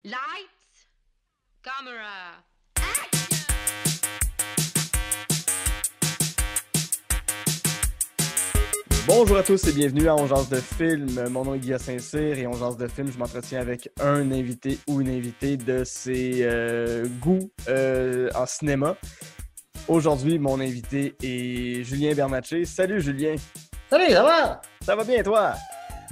Lights, camera. Bonjour à tous et bienvenue à On Jase de film. Mon nom est Guillaume Saint-Cyr et On Jase de film, je m'entretiens avec un invité ou une invitée de ses goûts en cinéma. Aujourd'hui, mon invité est Julien Bernatchez. Salut Julien! Salut, ça va? Ça va bien toi?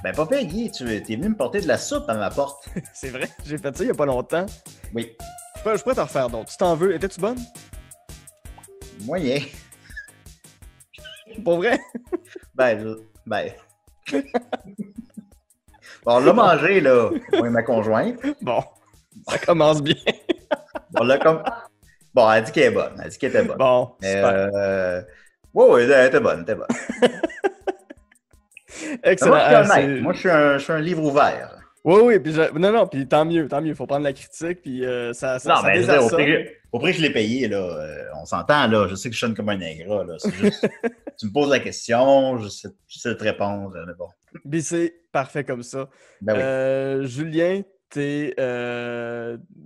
Ben pas pire, Guy, tu es venu me porter de la soupe à ma porte. C'est vrai, j'ai fait ça il y a pas longtemps. Oui. Je pourrais t'en refaire d'autres. Tu t'en veux? Étais-tu bonne? Moyen. Pour vrai? Ben. Bon, on l'a mangé, là, moi et ma conjointe. Bon, ça commence bien. On l'a comme... Bon, elle a dit qu'elle est bonne. Elle a dit qu'elle était bonne. Bon, Mais, super. ouais, elle était bonne, Excellent. Moi, je suis honnête. Moi, je suis un livre ouvert. Oui, puis non, puis tant mieux. Il faut prendre la critique, puis ça Non, mais je veux dire, désarçonne. au prix que je l'ai payé, là, on s'entend, là. Je sais que je sonne comme un ingrat, là. C'est juste, tu me poses la question, je sais te répondre, mais bon. Puis c'est parfait comme ça. Ben oui. Julien, t'es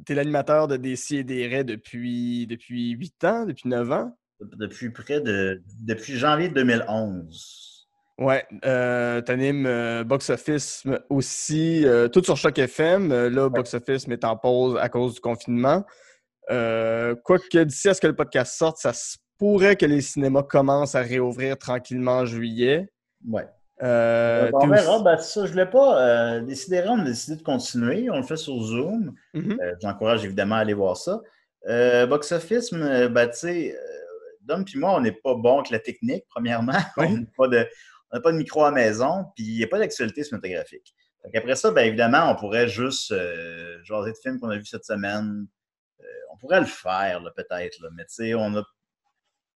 l'animateur de Des Si et des Raies depuis 8 ans, depuis 9 ans. Depuis janvier 2011. Ouais, t'animes Box Office aussi, tout sur Choc FM. Là, Box Office met en pause à cause du confinement. Quoique d'ici à ce que le podcast sorte, ça se pourrait que les cinémas commencent à réouvrir tranquillement en juillet. Ouais. T'es On verra. aussi... Ben, ça, je voulais pas décider. On a décidé de continuer. On le fait sur Zoom. Mhm. J'encourage évidemment à aller voir ça. Box Office, ben, tu sais, Dom et moi, on n'est pas bon avec la technique, premièrement. Oui. On n'a pas de micro à la maison, puis il n'y a pas d'actualité cinématographique. Après ça, ben, évidemment, on pourrait juste jaser de films qu'on a vus cette semaine. On pourrait le faire, là, peut-être, là, mais tu sais,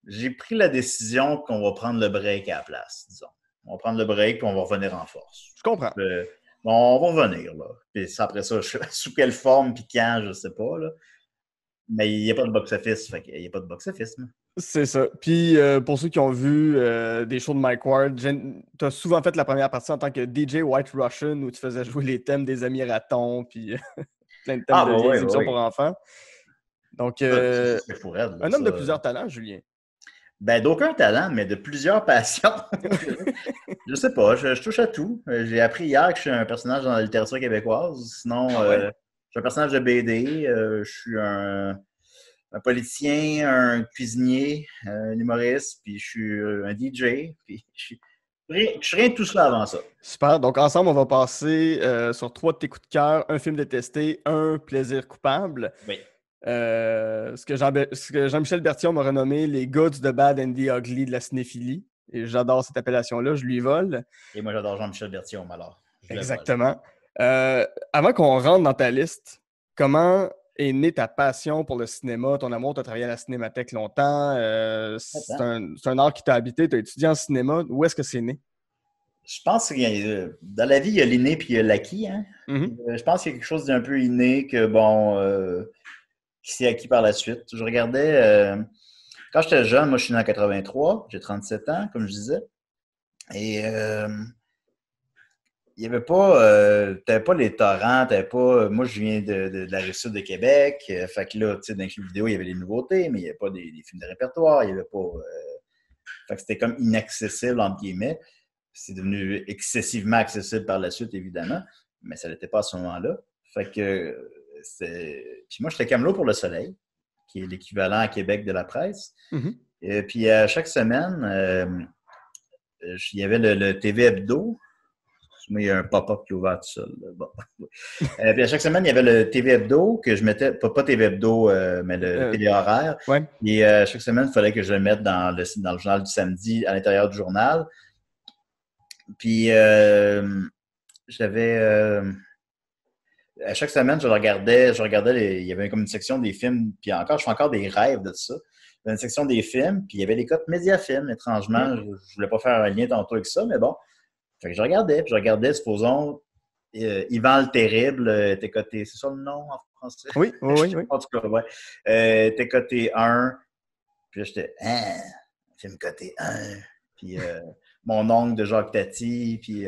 j'ai pris la décision qu'on va prendre le break à la place, disons. On va prendre le break, puis on va revenir en force. Je comprends. Bon, on va revenir, là. Puis après ça, sous quelle forme, puis quand, je sais pas, là. Mais il n'y a pas de box-office, fait qu'il n'y a pas de box-office, là. C'est ça. Puis pour ceux qui ont vu des shows de Mike Ward, tu as souvent fait la première partie en tant que DJ White Russian où tu faisais jouer les thèmes des Amis Ratons, puis plein de thèmes de vieilles émissions pour enfants. Donc, C'est fou raide, là, un homme de plusieurs talents, Julien. Ben, d'aucun talent, mais de plusieurs passions. Je sais pas, je touche à tout. J'ai appris hier que je suis un personnage dans la littérature québécoise. Sinon, je suis un personnage de BD. Je suis un politicien, un cuisinier, un humoriste, puis je suis un DJ. Puis je suis rien de tout cela avant ça. Super. Donc, ensemble, on va passer sur 3 de tes coups de cœur, un film détesté, un plaisir coupable. Oui. Ce que Jean-Michel Bertillon m'a renommé les Goods, the Bad and the Ugly de la cinéphilie. Et j'adore cette appellation-là, je lui vole. Et moi, j'adore Jean-Michel Bertillon, alors. Exactement. Avant qu'on rentre dans ta liste, comment est née ta passion pour le cinéma, ton amour? Tu as travaillé à la Cinémathèque longtemps. C'est un art qui t'a habité. Tu as étudié en cinéma. Où est-ce que c'est né? Je pense que dans la vie, il y a l'inné puis il y a l'acquis. Hein? Mm-hmm. Je pense qu'il y a quelque chose d'un peu inné que, qui s'est acquis par la suite. Je regardais, quand j'étais jeune, moi je suis né en 83, j'ai 37 ans, comme je disais. Et il n'y avait pas, t'avais pas les torrents, t'avais pas. Moi, je viens de la Rive-Sud de Québec. Fait que là, tu sais, dans les clips vidéo, il y avait des nouveautés, mais il n'y avait pas des films de répertoire. Il y avait pas. Fait que c'était comme inaccessible, entre guillemets. C'est devenu excessivement accessible par la suite, évidemment, mais ça n'était pas à ce moment-là. Fait que Puis moi, j'étais camelot pour le Soleil, qui est l'équivalent à Québec de la presse. Mm-hmm. Et puis chaque semaine, il y avait le TV Hebdo. Moi, il y a un pop-up qui est ouvert tout seul. Bon. Puis à chaque semaine, il y avait le TV Hebdo que je mettais, pas TV Hebdo, mais le télé horaire. Ouais. Et chaque semaine, il fallait que je le mette dans le journal du samedi, à l'intérieur du journal. Puis j'avais... à chaque semaine, je regardais il y avait comme une section des films, puis encore, je fais encore des rêves de ça. Il y avait une section des films, puis il y avait les cotes Mediafilm, étrangement. Je voulais pas faire un lien tantôt avec ça, mais bon. Fait que je regardais, supposons, Yvan le Terrible était coté, c'est ça le nom en français? Oui. En tout cas, ouais. Était coté 1, puis là, j'étais, film coté 1. Puis Mon oncle de Jacques Tati, puis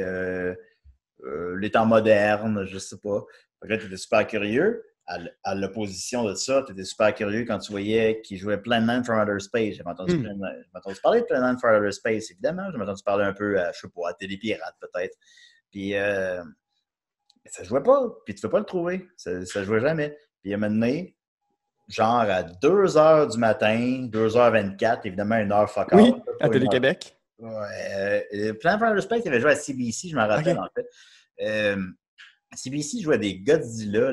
Les temps modernes, je sais pas. Fait que là, t'étais super curieux. à l'opposition de ça, tu étais super curieux quand tu voyais qu'il jouait Plan 9 from Outer Space. J'avais entendu parler de Plan 9 from Outer Space, évidemment. J'avais entendu parler un peu à, je sais pas, à Télépirate, peut-être. Puis, ça jouait pas. Puis, tu ne peux pas le trouver. Ça jouait jamais. Puis, à un moment donné, genre à 2h du matin, 2h24, évidemment, une heure fuck Oui, out, à Télé-Québec. Ouais. Plan 9 from Outer Space, il avait joué à CBC, je m'en rappelle, en fait. CBC jouait des Godzilla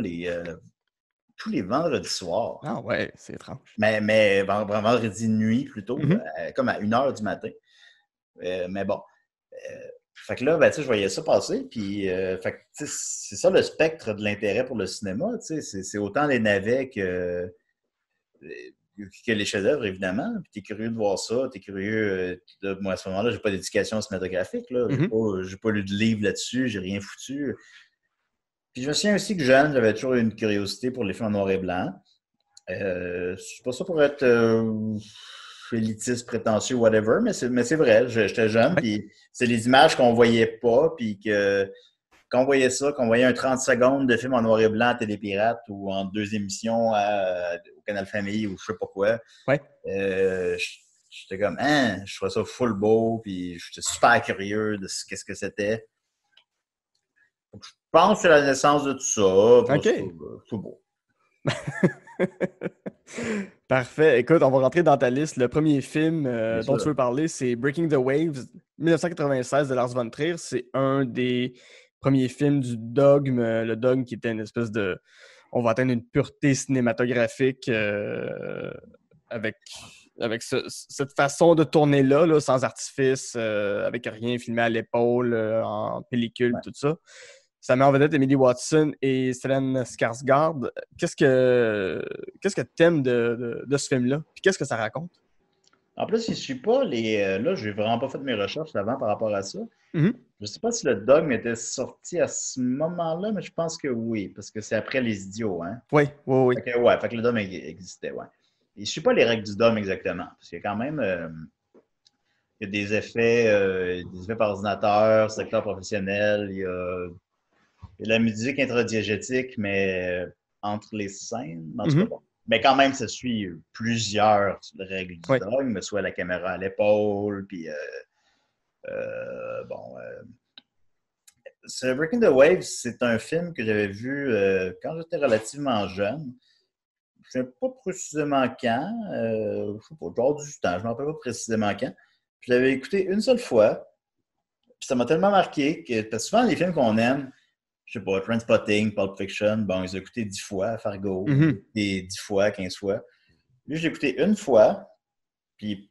tous les vendredis soirs. Ah ouais, c'est étrange. Mais vendredi nuit plutôt, comme à 1h du matin. Mais bon. Fait que là, ben, je voyais ça passer, puis fait que, c'est ça le spectre de l'intérêt pour le cinéma. C'est autant les navets que les chefs-d'œuvre, évidemment. Puis t'es curieux de voir ça, t'es curieux. Moi, à ce moment-là, j'ai pas d'éducation cinématographique. Là. J'ai pas lu de livre là-dessus, j'ai rien foutu. Puis je me souviens aussi que jeune, j'avais toujours une curiosité pour les films en noir et blanc. C'est pas ça pour être élitiste, prétentieux, whatever, mais c'est vrai, j'étais jeune, puis c'est les images qu'on voyait pas, puis que quand on voyait ça, qu'on voyait un 30 secondes de film en noir et blanc à Télépirate ou en 2 émissions au Canal Famille ou je sais pas quoi, j'étais comme, je trouvais ça full beau, puis j'étais super curieux de qu'est-ce que c'était. Donc, je pense que c'est la naissance de tout ça. OK. C'est beau. Parfait. Écoute, on va rentrer dans ta liste. Le premier film dont sûr. tu veux parler, c'est Breaking the Waves, 1996 de Lars von Trier. C'est un des premiers films du Dogme. Le Dogme qui était une espèce de... On va atteindre une pureté cinématographique avec cette façon de tourner là, sans artifice, avec rien filmé à l'épaule, en pellicule, tout ça. Ça met en vedette Emily Watson et Stellan Skarsgård. Qu'est-ce que t'aimes de ce film-là? Puis qu'est-ce que ça raconte? En plus, je ne suis pas les... là, je n'ai vraiment pas fait mes recherches avant par rapport à ça. Je ne sais pas si le Dogme était sorti à ce moment-là, mais je pense que oui, parce que c'est après Les Idiots, hein? Oui. Fait que le Dogme existait, ouais. Et je ne suis pas les règles du Dogme exactement, parce qu'il y a quand même... il y a des effets par ordinateur, c'est acteur professionnel, il y a la musique intradiégétique, mais entre les scènes, en tout cas, bon. Mais quand même, ça suit plusieurs règles du dogme, soit la caméra à l'épaule, puis Breaking the Waves, c'est un film que j'avais vu quand j'étais relativement jeune. Je ne sais pas précisément quand, je ne sais pas, genre du temps, je ne me rappelle pas précisément quand. Je l'avais écouté une seule fois, puis ça m'a tellement marqué que, parce que souvent, les films qu'on aime, je sais pas, Trainspotting, Pulp Fiction, bon, ils ont écouté 10 fois, Fargo, et 10 fois, 15 fois. Lui, j'ai écouté une fois, puis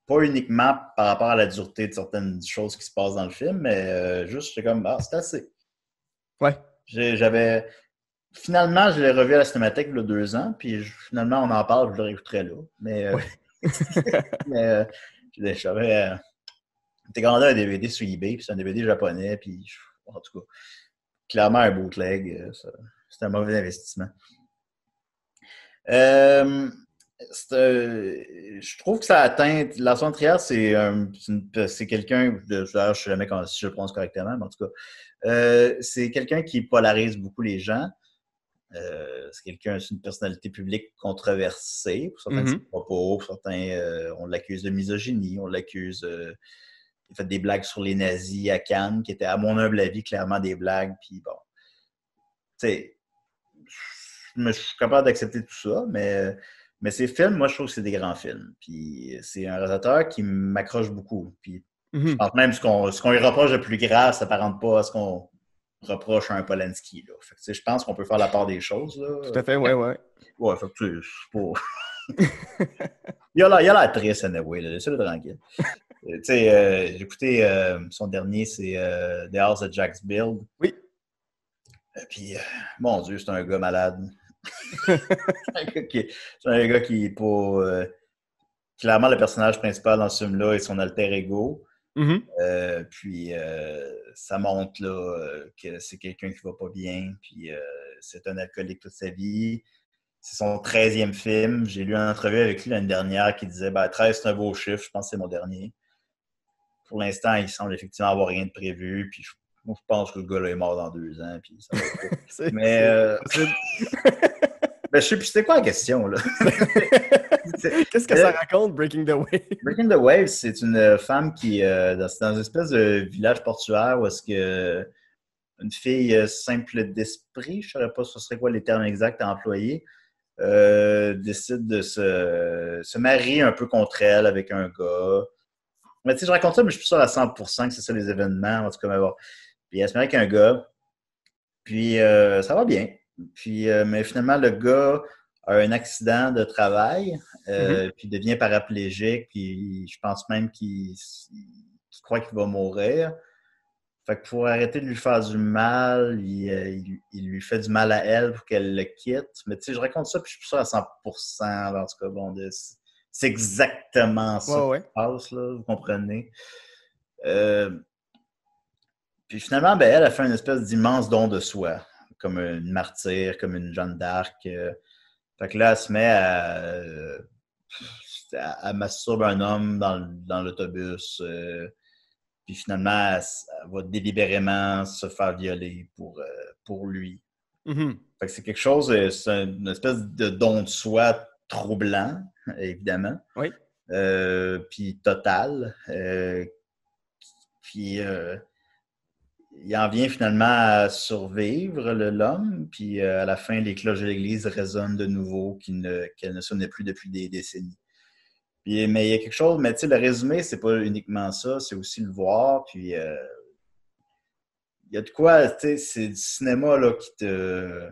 pas uniquement par rapport à la dureté de certaines choses qui se passent dans le film, mais juste, j'étais comme, c'est assez. Ouais. Finalement, je l'ai revu à la Cinémathèque il y a 2 ans, puis finalement, on en parle, je le réécouterai là. Mais, j'avais... J'étais commandé un DVD sur eBay, puis c'est un DVD japonais, puis en tout cas, clairement un bootleg. C'est un mauvais investissement. Je trouve que ça atteint... Lars von Trier, c'est quelqu'un... Je ne sais jamais si je le prononce correctement, mais en tout cas, c'est quelqu'un qui polarise beaucoup les gens. C'est une personnalité publique controversée pour certains de ses propos, pour certains, on l'accuse de misogynie, on l'accuse... il a fait des blagues sur les nazis à Cannes, qui étaient, à mon humble avis, clairement des blagues. Puis bon, tu sais, je suis capable d'accepter tout ça, mais ces films, moi, je trouve que c'est des grands films. Puis c'est un réalisateur qui m'accroche beaucoup. Puis je pense même ce qu'on lui reproche de plus grave, ça s'apparente pas à ce qu'on reproche à un Polanski. Là. Fait que, je pense qu'on peut faire la part des choses. Là. Tout à fait, ouais. Ouais, fait que c'est pas... il a l'air triste, anyway. Laissez-le tranquille. J'ai écouté son dernier, c'est The House that Jack Built. Oui. Puis, mon Dieu, c'est un gars malade. C'est un gars qui est pas... clairement, le personnage principal dans ce film-là est son alter ego. Puis, ça montre là, que c'est quelqu'un qui va pas bien. Puis, c'est un alcoolique toute sa vie. C'est son 13e film. J'ai lu une entrevue avec lui l'année dernière qui disait 13, c'est un beau chiffre. Je pense que c'est mon dernier. Pour l'instant, il semble effectivement avoir rien de prévu. Puis moi, je pense que le gars là est mort dans 2 ans. Puis ça va être... Mais Ben, je sais plus c'était quoi la question, là. Qu'est-ce que ça raconte, Breaking the Wave? Breaking the Waves, c'est une femme qui c'est dans une espèce de village portuaire où est-ce que une fille simple d'esprit, je ne saurais pas ce serait quoi les termes exacts à employer, décide de se marier un peu contre elle avec un gars. Mais tu sais, je raconte ça, mais je suis sûr à 100% que c'est ça les événements, en tout cas, mais bon. Puis elle se marie avec un gars, puis ça va bien. Puis, mais finalement, le gars a un accident de travail, puis devient paraplégique, puis je pense même qu'il croit qu'il va mourir. Fait que pour arrêter de lui faire du mal, il lui fait du mal à elle pour qu'elle le quitte. Mais tu sais, je raconte ça, puis je suis sûr à 100%, en tout cas, bon, c'est exactement ça qui se passe, là, vous comprenez. Puis finalement, ben, elle a fait une espèce d'immense don de soi, comme une martyre, comme une Jeanne d'Arc. Fait que là, elle se met à masturber un homme dans l'autobus. Puis finalement, elle va délibérément se faire violer pour lui. Mm-hmm. Fait que c'est quelque chose, c'est une espèce de don de soi troublant, évidemment. Oui. Puis total. Puis il en vient finalement à survivre, l'homme. Puis à la fin, les cloches de l'église résonnent de nouveau qu'elles ne sonnaient plus depuis des décennies. Puis, mais il y a quelque chose, mais tu sais, le résumé, c'est pas uniquement ça, c'est aussi le voir. Puis il y a de quoi, tu sais, c'est du cinéma là, qui te.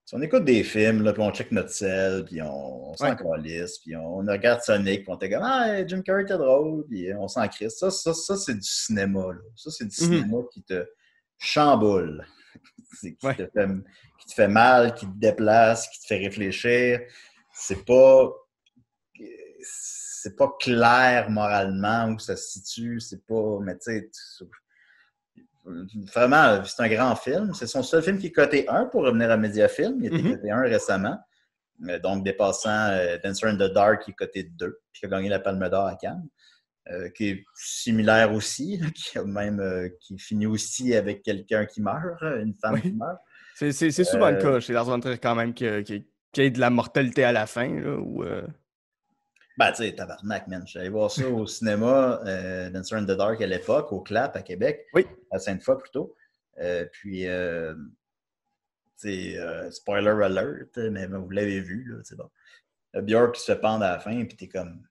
Si on écoute des films, là, puis on check notre sel, puis on s'en calisse, puis on regarde Sonic, puis on était comme ah, Jim Carrey était drôle, puis on s'en crisse. Ça, c'est du cinéma. Là. Ça, c'est du cinéma qui te chamboule, qui te fait mal, qui te déplace, qui te fait réfléchir. C'est pas clair moralement où ça se situe, c'est pas. Mais tu sais, vraiment, c'est un grand film. C'est son seul film qui est coté 1 pour revenir à Mediafilm. Il était coté 1 récemment. Donc, dépassant Dancer in the Dark, qui est coté 2, puis qui a gagné la Palme d'Or à Cannes. Qui est similaire aussi, qui finit aussi avec quelqu'un qui meurt, une femme qui meurt. C'est souvent le cas chez Lars von Trier quand même qu'il y ait de la mortalité à la fin. Là, ou, Ben, tu sais, tabarnak, man. J'allais voir ça au cinéma, Dancer in the Dark à l'époque, au Clap à Québec, à Sainte-Foy plutôt. Puis, spoiler alert, mais vous l'avez vu, là, c'est bon. Björk qui se fait pendre à la fin, puis t'es comme.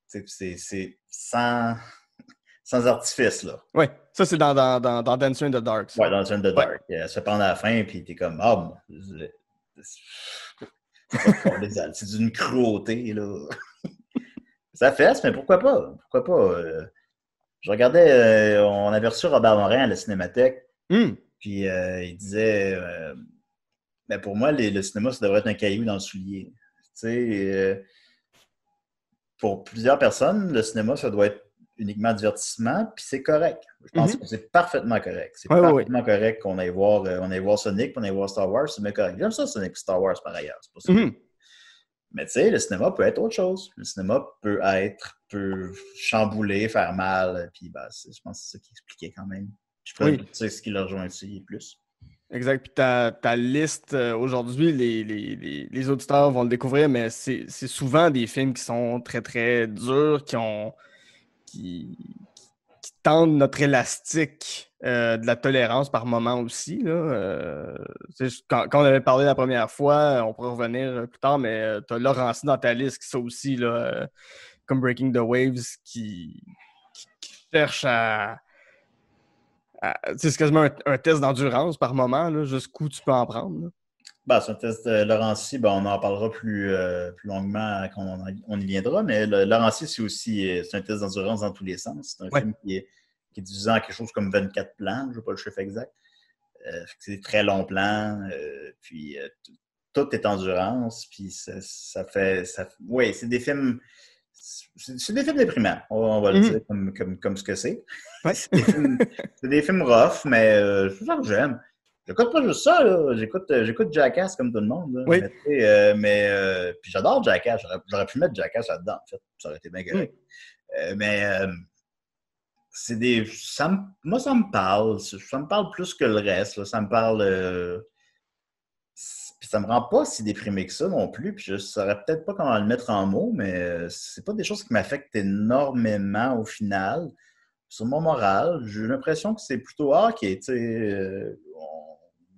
C'est sans artifice, là. Oui, ça c'est dans Dancer in the Dark. Oui, dans Dancer in the Dark. Elle se fait pendre à la fin, puis t'es comme, ah, bon, c'est d'une cruauté, là. Ça fesse, mais pourquoi pas? Pourquoi pas? Je regardais, on avait reçu Robert Morin à la Cinémathèque, puis il disait, mais pour moi, le cinéma, ça devrait être un caillou dans le soulier. Tu sais, pour plusieurs personnes, le cinéma, ça doit être uniquement divertissement, puis c'est correct. Je pense que c'est parfaitement correct. C'est parfaitement correct qu'on aille voir Sonic, qu'on aille voir Star Wars, c'est bien correct. J'aime ça, Sonic et Star Wars, par ailleurs. C'est pas ça. Mais tu sais, le cinéma peut être autre chose. Le cinéma peut chambouler, faire mal, puis ben, je pense que c'est ça qui expliquait quand même. Je pourrais dire ce qui le rejoint aussi plus. Exact. Puis ta liste, aujourd'hui, les auditeurs vont le découvrir, mais c'est souvent des films qui sont très, très durs, qui tendent notre élastique de la tolérance par moment aussi. Là. Quand on avait parlé la première fois, on pourrait revenir plus tard, mais tu as Laurency dans ta liste qui sont aussi, là, comme Breaking the Waves, qui cherche à c'est quasiment un test d'endurance par moment, là, jusqu'où tu peux en prendre. Ben, c'est un test de Laurency, ben, on en parlera plus longuement quand on y viendra, mais Laurency, c'est un test d'endurance dans tous les sens. C'est un film qui est divisé en quelque chose comme 24 plans, je ne sais pas le chiffre exact. C'est des très longs plans, puis tout est endurance, puis ça fait. Oui, c'est des films. C'est des films déprimants, on va le dire comme ce que c'est. Ouais. C'est des films rough, mais c'est ça que j'aime. J'écoute pas juste ça, là. J'écoute Jackass comme tout le monde. Là. Oui. Mais puis j'adore Jackass. J'aurais pu mettre Jackass là-dedans, en fait. Ça aurait été bien correct. C'est moi, ça me parle. Ça me parle plus que le reste. Là. Ça me parle. Puis ça me rend pas si déprimé que ça non plus. Puis je saurais peut-être pas comment le mettre en mots, mais c'est pas des choses qui m'affectent énormément au final. Sur mon moral, j'ai l'impression que c'est plutôt OK, tu sais,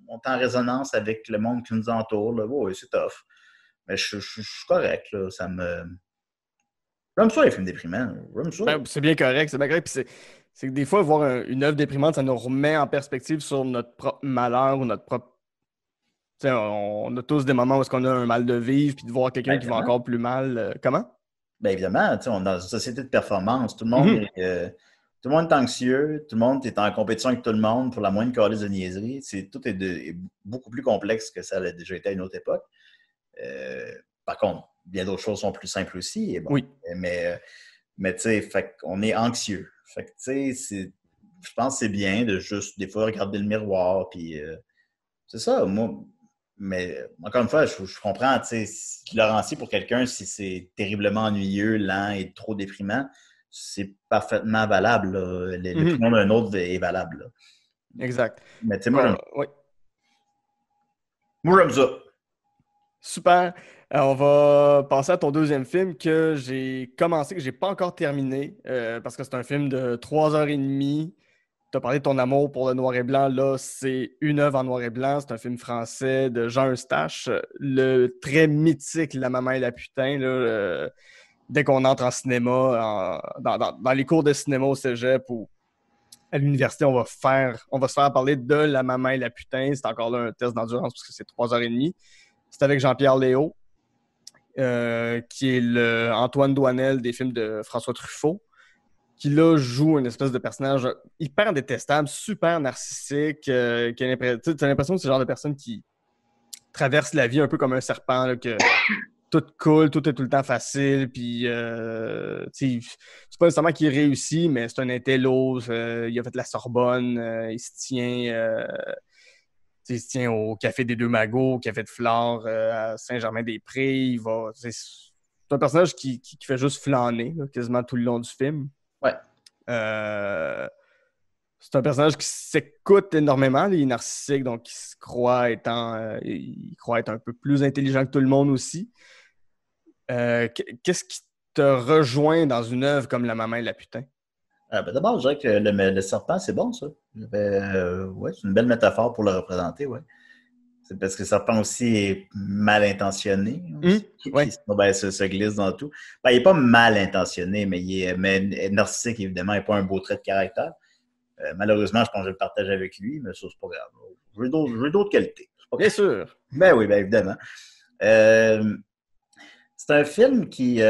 on est en résonance avec le monde qui nous entoure. Là. Oui, c'est tough. Mais je suis correct, là. Ça me. J'aime ça, les films déprimants. J'aime ça. Ben, c'est bien correct, c'est bien correct. Puis c'est que des fois, voir une œuvre déprimante, ça nous remet en perspective sur notre propre malheur ou notre propre. Tu sais, on a tous des moments où est-ce qu'on a un mal de vivre, puis de voir quelqu'un Ben, qui va évidemment. encore plus mal. Comment? Ben, évidemment, tu sais, on est dans une société de performance. Mhm. Tout le monde est anxieux, tout le monde est en compétition avec tout le monde pour la moindre calice de niaiserie. Tout est beaucoup plus complexe que ça l'a déjà été à une autre époque. Par contre, bien d'autres choses sont plus simples aussi. Et bon, Oui. mais tu sais, fait qu'on est anxieux. Fait que tu sais, je pense que c'est bien de juste des fois regarder le miroir. Puis c'est ça, moi. Mais encore une fois, je comprends, tu sais, Laurentier pour quelqu'un, si c'est terriblement ennuyeux, lent et trop déprimant, c'est parfaitement valable. Là. Mhm. L'opinion d'un autre est valable. Là. Exact. Mais tu sais, moi, Oui. j'aime ça. Super. On va passer à ton deuxième film que j'ai commencé, que j'ai pas encore terminé, parce que c'est un film de 3h30. Tu as parlé de ton amour pour le noir et blanc. Là, c'est une œuvre en noir et blanc. C'est un film français de Jean Eustache. Le très mythique La maman et la putain. Là, dès qu'on entre en cinéma, dans les cours de cinéma au cégep ou à l'université, on va se faire parler de La maman et la putain. C'est encore là un test d'endurance parce que c'est 3h30. C'est avec Jean-Pierre Léaud, qui est le Antoine Doinel des films de François Truffaut, qui là joue une espèce de personnage hyper détestable, super narcissique, qui a l'impression que c'est le genre de personne qui traverse la vie un peu comme un serpent, là, que tout coule, tout est tout le temps facile, puis c'est pas nécessairement qu'il réussit, mais c'est un intello, il a fait la Sorbonne, il se tient au Café des Deux Magots, au Café de Flore, à Saint-Germain-des-Prés. C'est un personnage qui fait juste flâner là, quasiment tout le long du film. Ouais. C'est un personnage qui s'écoute énormément. Il est narcissique, donc il croit être un peu plus intelligent que tout le monde aussi. Qu'est-ce qui te rejoint dans une œuvre comme La maman et la putain? Ben d'abord, je dirais que le serpent, c'est bon, ça. Ouais, c'est une belle métaphore pour le représenter, ouais. C'est parce que le serpent aussi est mal intentionné. Aussi. Ouais. Puis sinon, ben, se glisse dans tout. Ben, il n'est pas mal intentionné, mais narcissique, évidemment, n'est pas un beau trait de caractère. Malheureusement, je pense que je le partage avec lui, mais ça, c'est pas grave. J'ai d'autres qualités. Bien sûr. Ben oui, ben évidemment. C'est un film qui...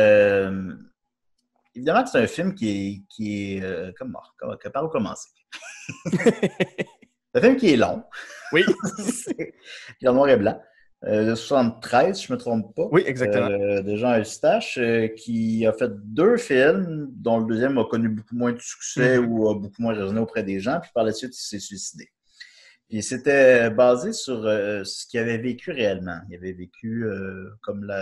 évidemment que c'est un film qui est par où commencer? C'est un film qui est long. Oui. Qui est en noir et blanc. De 73, si je ne me trompe pas. Oui, exactement. De Jean Eustache, qui a fait 2 films, dont le deuxième a connu beaucoup moins de succès ou a beaucoup moins résonné auprès des gens, puis par la suite, il s'est suicidé. Puis c'était basé sur ce qu'il avait vécu réellement. Il avait vécu comme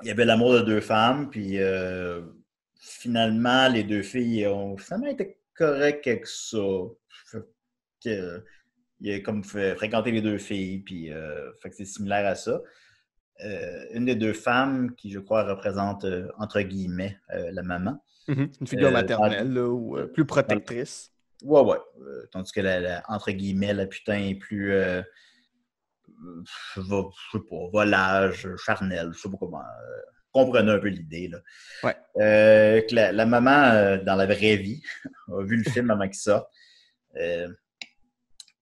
il y avait l'amour de 2 femmes, puis finalement, les 2 filles ont finalement été correctes avec ça. Il a comme fréquenté les 2 filles, puis fait que c'est similaire à ça. Une des 2 femmes qui, je crois, représente, entre guillemets, la maman. Une figure maternelle là, ou plus protectrice. Ouais. Tandis que, entre guillemets, la putain est plus, je sais pas, volage, charnel, je sais pas comment. Comprenez un peu l'idée. Là. Ouais. Que la maman, dans la vraie vie, a vu le film avant qu'il sorte.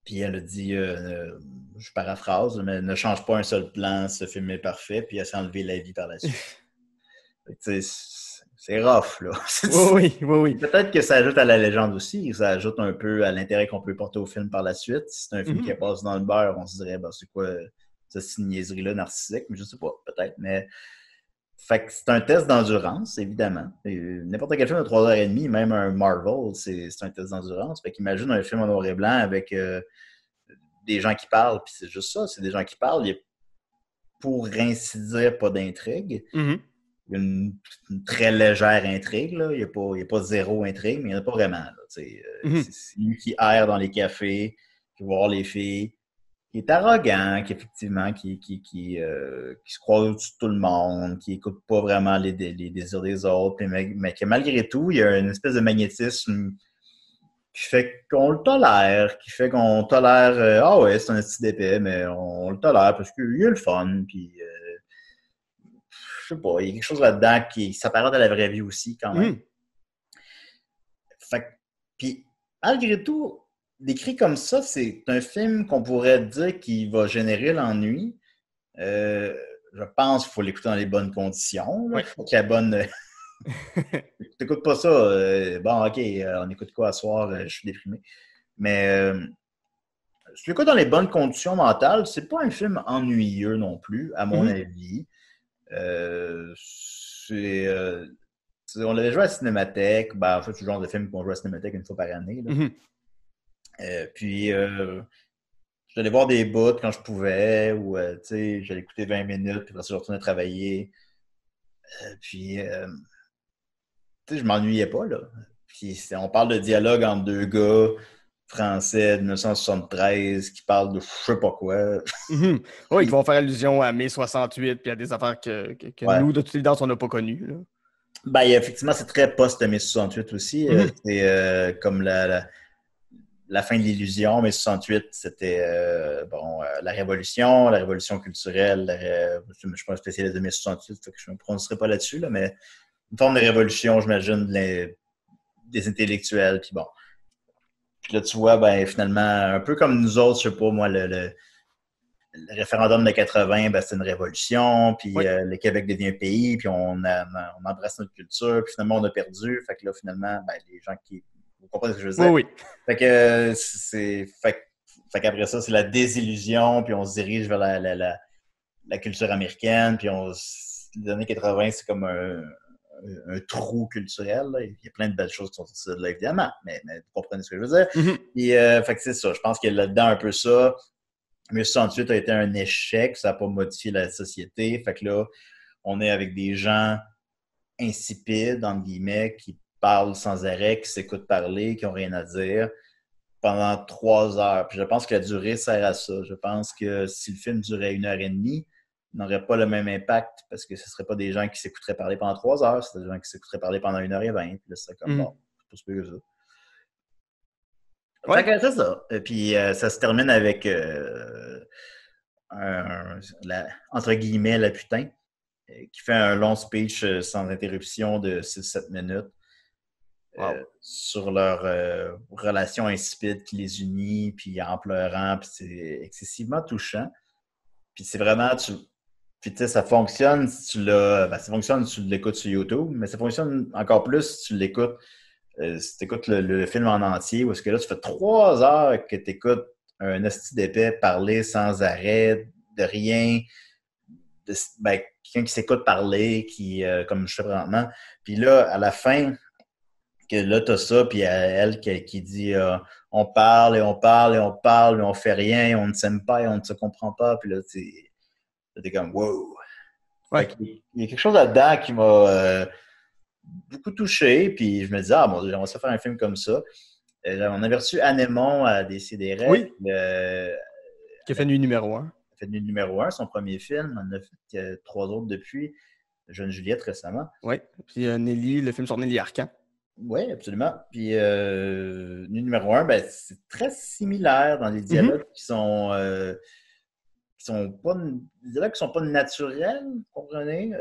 Puis elle a dit, je paraphrase, mais ne change pas un seul plan, ce film est parfait, puis elle s'est enlevé la vie par la suite. C'est rough, là. Oui. Peut-être que ça ajoute à la légende aussi, ça ajoute un peu à l'intérêt qu'on peut porter au film par la suite. Si c'est un film qui passe dans le beurre, on se dirait, ben, c'est quoi cette niaiserie-là narcissique, mais je sais pas, peut-être, mais... Fait que c'est un test d'endurance, évidemment. N'importe quel film de 3h30, même un Marvel, c'est un test d'endurance. Fait qu'imagine un film en noir et blanc avec des gens qui parlent, puis c'est juste ça, c'est des gens qui parlent. Il y a, pour ainsi dire, pas d'intrigue. Il y a une très légère intrigue, là. Il n'y a pas zéro intrigue, mais il n'y en a pas vraiment. C'est lui qui erre dans les cafés, qui va voir les filles, est arrogant, effectivement, qui se croit au-dessus de tout le monde, qui écoute pas vraiment les désirs des autres, mais que malgré tout, il y a une espèce de magnétisme qui fait qu'on le tolère, qui fait qu'on tolère ah ouais, c'est un petit d'épais, mais on le tolère parce qu'il y a le fun, puis je sais pas, il y a quelque chose là-dedans qui s'apparente à la vraie vie aussi, quand même. Fait que, puis malgré tout, décrit comme ça, c'est un film qu'on pourrait dire qui va générer l'ennui. Je pense qu'il faut l'écouter dans les bonnes conditions. Là. Ouais. Faut que la bonne. T'écoutes pas ça. Bon, ok, on écoute quoi à soir? Je suis déprimé. Mais si tu l'écoutes dans les bonnes conditions mentales, c'est pas un film ennuyeux non plus, à mon avis. On l'avait joué à la Cinémathèque. Ben, en fait, c'est le genre de film qu'on joue à la Cinémathèque une fois par année. Là. Puis, j'allais voir des bouts quand je pouvais, ou j'allais écouter 20 minutes, puis après ça, je retournais travailler. Puis, je m'ennuyais pas, là. Puis, on parle de dialogue entre deux gars français de 1973 qui parlent de je sais pas quoi. Oui, ils vont faire allusion à mai 68 puis à des affaires que nous, de toutes les danses, on n'a pas connues. Là. Ben, effectivement, c'est très post-mai 68 aussi. C'est comme la fin de l'illusion, mai 68, c'était la révolution culturelle. Je ne suis pas un spécialiste de mai 68, fait que je ne me prononcerai pas là-dessus, là, mais une forme de révolution, j'imagine, des intellectuels. Puis bon. Puis là, tu vois, ben finalement, un peu comme nous autres, je sais pas, moi, le référendum de 80, ben, c'est une révolution, puis le Québec devient un pays, puis on embrasse notre culture, puis finalement, on a perdu. Fait que là, finalement, ben, les gens qui... Vous comprenez ce que je veux dire? Oui. Fait que fait qu'après ça, c'est la désillusion, puis on se dirige vers la culture américaine, puis les années 80, c'est comme un trou culturel. Là. Il y a plein de belles choses qui sont sorties de là, évidemment, mais vous comprenez ce que je veux dire. Puis, fait que c'est ça. Je pense qu'il y a là-dedans un peu ça. 1968 a été un échec. Ça n'a pas modifié la société. Fait que là, on est avec des gens insipides, entre guillemets, qui parlent sans arrêt, qui s'écoutent parler, qui n'ont rien à dire pendant 3 heures. Puis je pense que la durée sert à ça. Je pense que si le film durait 1h30, il n'aurait pas le même impact parce que ce ne seraient pas des gens qui s'écouteraient parler pendant 3 heures, c'est des gens qui s'écouteraient parler pendant 1h20. Puis là, c'est comme bon, c'est pas si peu que ça. Fait que c'est ça. Et puis ça se termine avec entre guillemets la putain qui fait un long speech sans interruption de 6-7 minutes sur leur relation insipide qui les unit, puis en pleurant, puis c'est excessivement touchant. Puis c'est vraiment... Puis tu sais, ça fonctionne si tu l'as... Ben, ça fonctionne si tu l'écoutes sur YouTube, mais ça fonctionne encore plus si tu l'écoutes si tu écoutes le film en entier, parce que là, tu fais 3 heures que tu écoutes un hostie d'épais parler sans arrêt, de rien, quelqu'un qui s'écoute parler, qui comme je fais présentement. Puis là, à la fin, que là, tu as ça, puis elle qui dit on parle et on parle et on parle, mais on fait rien, on ne s'aime pas et on ne se comprend pas. Puis là, t'es comme wow. Ouais. Il y a quelque chose là-dedans qui m'a beaucoup touché, puis je me disais, mon Dieu, j'aimerais ça faire un film comme ça. On avait reçu Anémon à Décideret. Oui. Qui a fait nuit numéro 1. Il a fait nuit numéro 1, son premier film. On en a fait 3 autres depuis. Jeune Juliette récemment. Oui. Puis Nelly, le film sur Nelly Arcan. Oui, absolument. Puis nuit numéro 1, ben, c'est très similaire dans les dialogues qui sont pas des dialogues qui sont pas naturels, vous comprenez?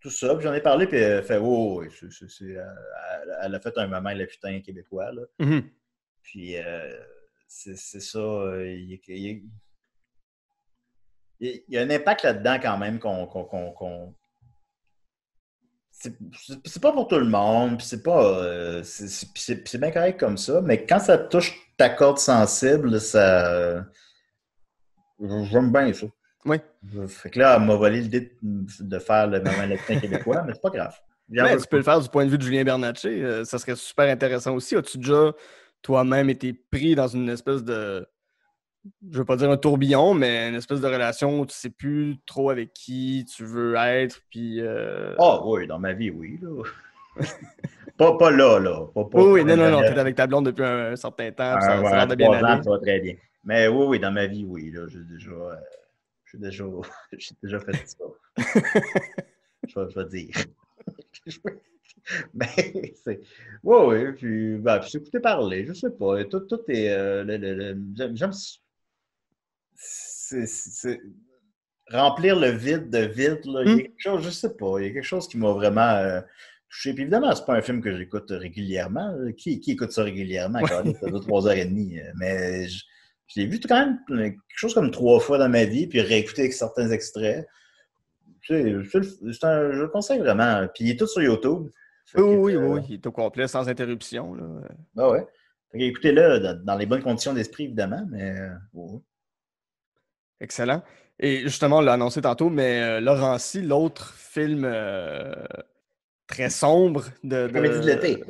Tout ça. Puis j'en ai parlé, puis elle a fait oh, elle a fait un maman la putain québécois. Là. Puis c'est ça. Il y a un impact là-dedans quand même qu'on c'est pas pour tout le monde, puis c'est pas c'est bien correct comme ça, mais quand ça touche ta corde sensible, ça j'aime bien ça. Oui. Fait que là, elle m'a volé l'idée de faire le maman latin québécois, mais c'est pas grave. Mais tu peux le faire du point de vue de Julien Bernatchez. Ça serait super intéressant aussi. As-tu déjà toi-même été pris dans une espèce de... Je veux pas dire un tourbillon, mais une espèce de relation où tu sais plus trop avec qui tu veux être, puis... oui, dans ma vie, oui. Là. pas là. Oui, non, t'es avec ta blonde depuis un certain temps, puis ça a l'air de bien aller. Ça va très bien. Mais oui, dans ma vie, oui. Là, j'ai déjà, j'ai déjà fait ça. Je vais dire. Mais c'est. Oui, puis, ben, puis écouter parler, je sais pas. Tout est. J'aime. Remplir le vide de vide, là. Il y a quelque chose, je sais pas, il y a quelque chose qui m'a vraiment touché. Puis évidemment, c'est pas un film que j'écoute régulièrement. Qui écoute ça régulièrement? Quand même, ça dure 3 heures et demie. Mais je l'ai vu quand même quelque chose comme 3 fois dans ma vie, puis réécouter avec certains extraits. Je le conseille vraiment. Puis il est tout sur YouTube. Oui, il est au complet, sans interruption. Là. Ah ouais. Écoutez-le dans les bonnes conditions d'esprit, évidemment, mais ouais. Excellent. Et justement, on l'a annoncé tantôt, mais Laurency, l'autre film très sombre de... Comédie de l'été.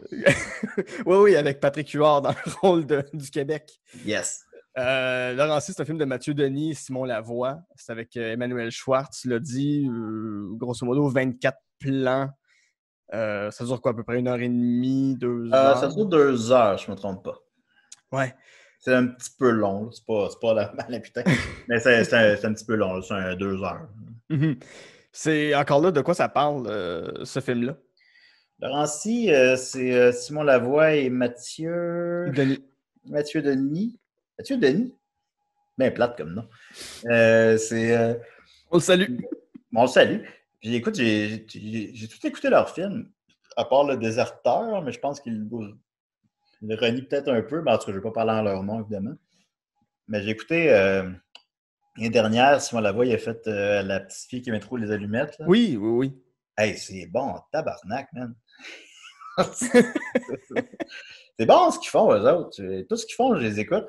oui, avec Patrick Huard dans le rôle du Québec. Yes. Laurency, c'est un film de Mathieu Denis et Simon Lavoie. C'est avec Emmanuel Schwartz, tu l'as dit, grosso modo 24 plans. Ça dure quoi, à peu près 1 heure et demie, 2 heures? Ça dure 2 heures, je ne me trompe pas. Ouais. C'est un petit peu long, c'est pas la putain, mais c'est un petit peu long, c'est 2 heures. C'est encore là, de quoi ça parle, ce film-là? Laurency, c'est Simon Lavoie et Mathieu Denis. Mathieu Denis. Mathieu Denis? Bien plate comme nom. On le salue. On le salue. Puis écoute, j'ai tout écouté leur film, à part Le Déserteur, mais je pense qu'ils le renient peut-être un peu. Mais en tout cas, je ne vais pas parler en leur nom, évidemment. Mais j'ai écouté l'année dernière, Simon Lavoie, il a fait La petite fille qui aimait trop les allumettes. Là. Oui. Hey, c'est bon, tabarnak, man. C'est bon ce qu'ils font, eux autres. Tout ce qu'ils font, je les écoute.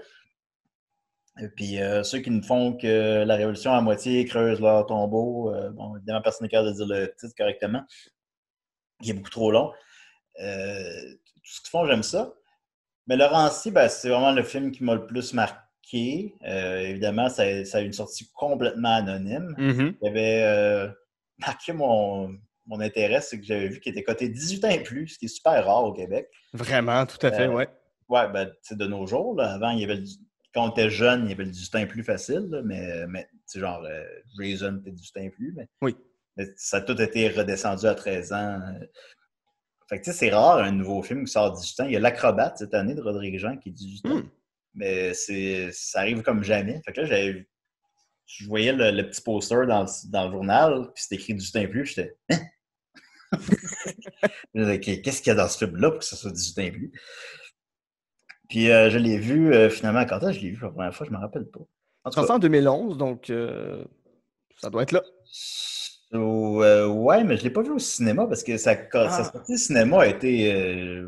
Et puis ceux qui ne font que la révolution à moitié creusent leur tombeau. Bon, évidemment, personne n'est capable de dire le titre correctement. Il est beaucoup trop long. Tout ce qu'ils font, j'aime ça. Mais Laurency, ben, c'est vraiment le film qui m'a le plus marqué. Évidemment, ça a une sortie complètement anonyme. Mm-hmm. Il y avait marqué mon intérêt, c'est que j'avais vu qu'il était coté 18 ans et plus, ce qui est super rare au Québec. Vraiment, tout à fait, ouais. Ouais, ben, tu sais, de nos jours, là, avant, il y avait quand on était jeune, il y avait le 18 ans et plus facile, là, mais tu sais, genre, Jason était 18 ans et plus, mais, oui. Mais ça a tout été redescendu à 13 ans. Fait que, tu sais, c'est rare un nouveau film qui sort à 18 ans. Il y a L'Acrobate cette année de Rodrigue Jean qui est 18 ans. Mais ça arrive comme jamais. Fait que là, je voyais le petit poster dans le journal, puis c'était écrit 18 ans et plus, j'étais qu'est-ce qu'il y a dans ce film-là pour que ça soit 18 ans et plus? Puis je l'ai vu finalement, quand je l'ai vu la première fois, je ne me rappelle pas. C'est en 2011, donc ça doit être là. Ouais, mais je ne l'ai pas vu au cinéma parce que sa sortie au cinéma a été.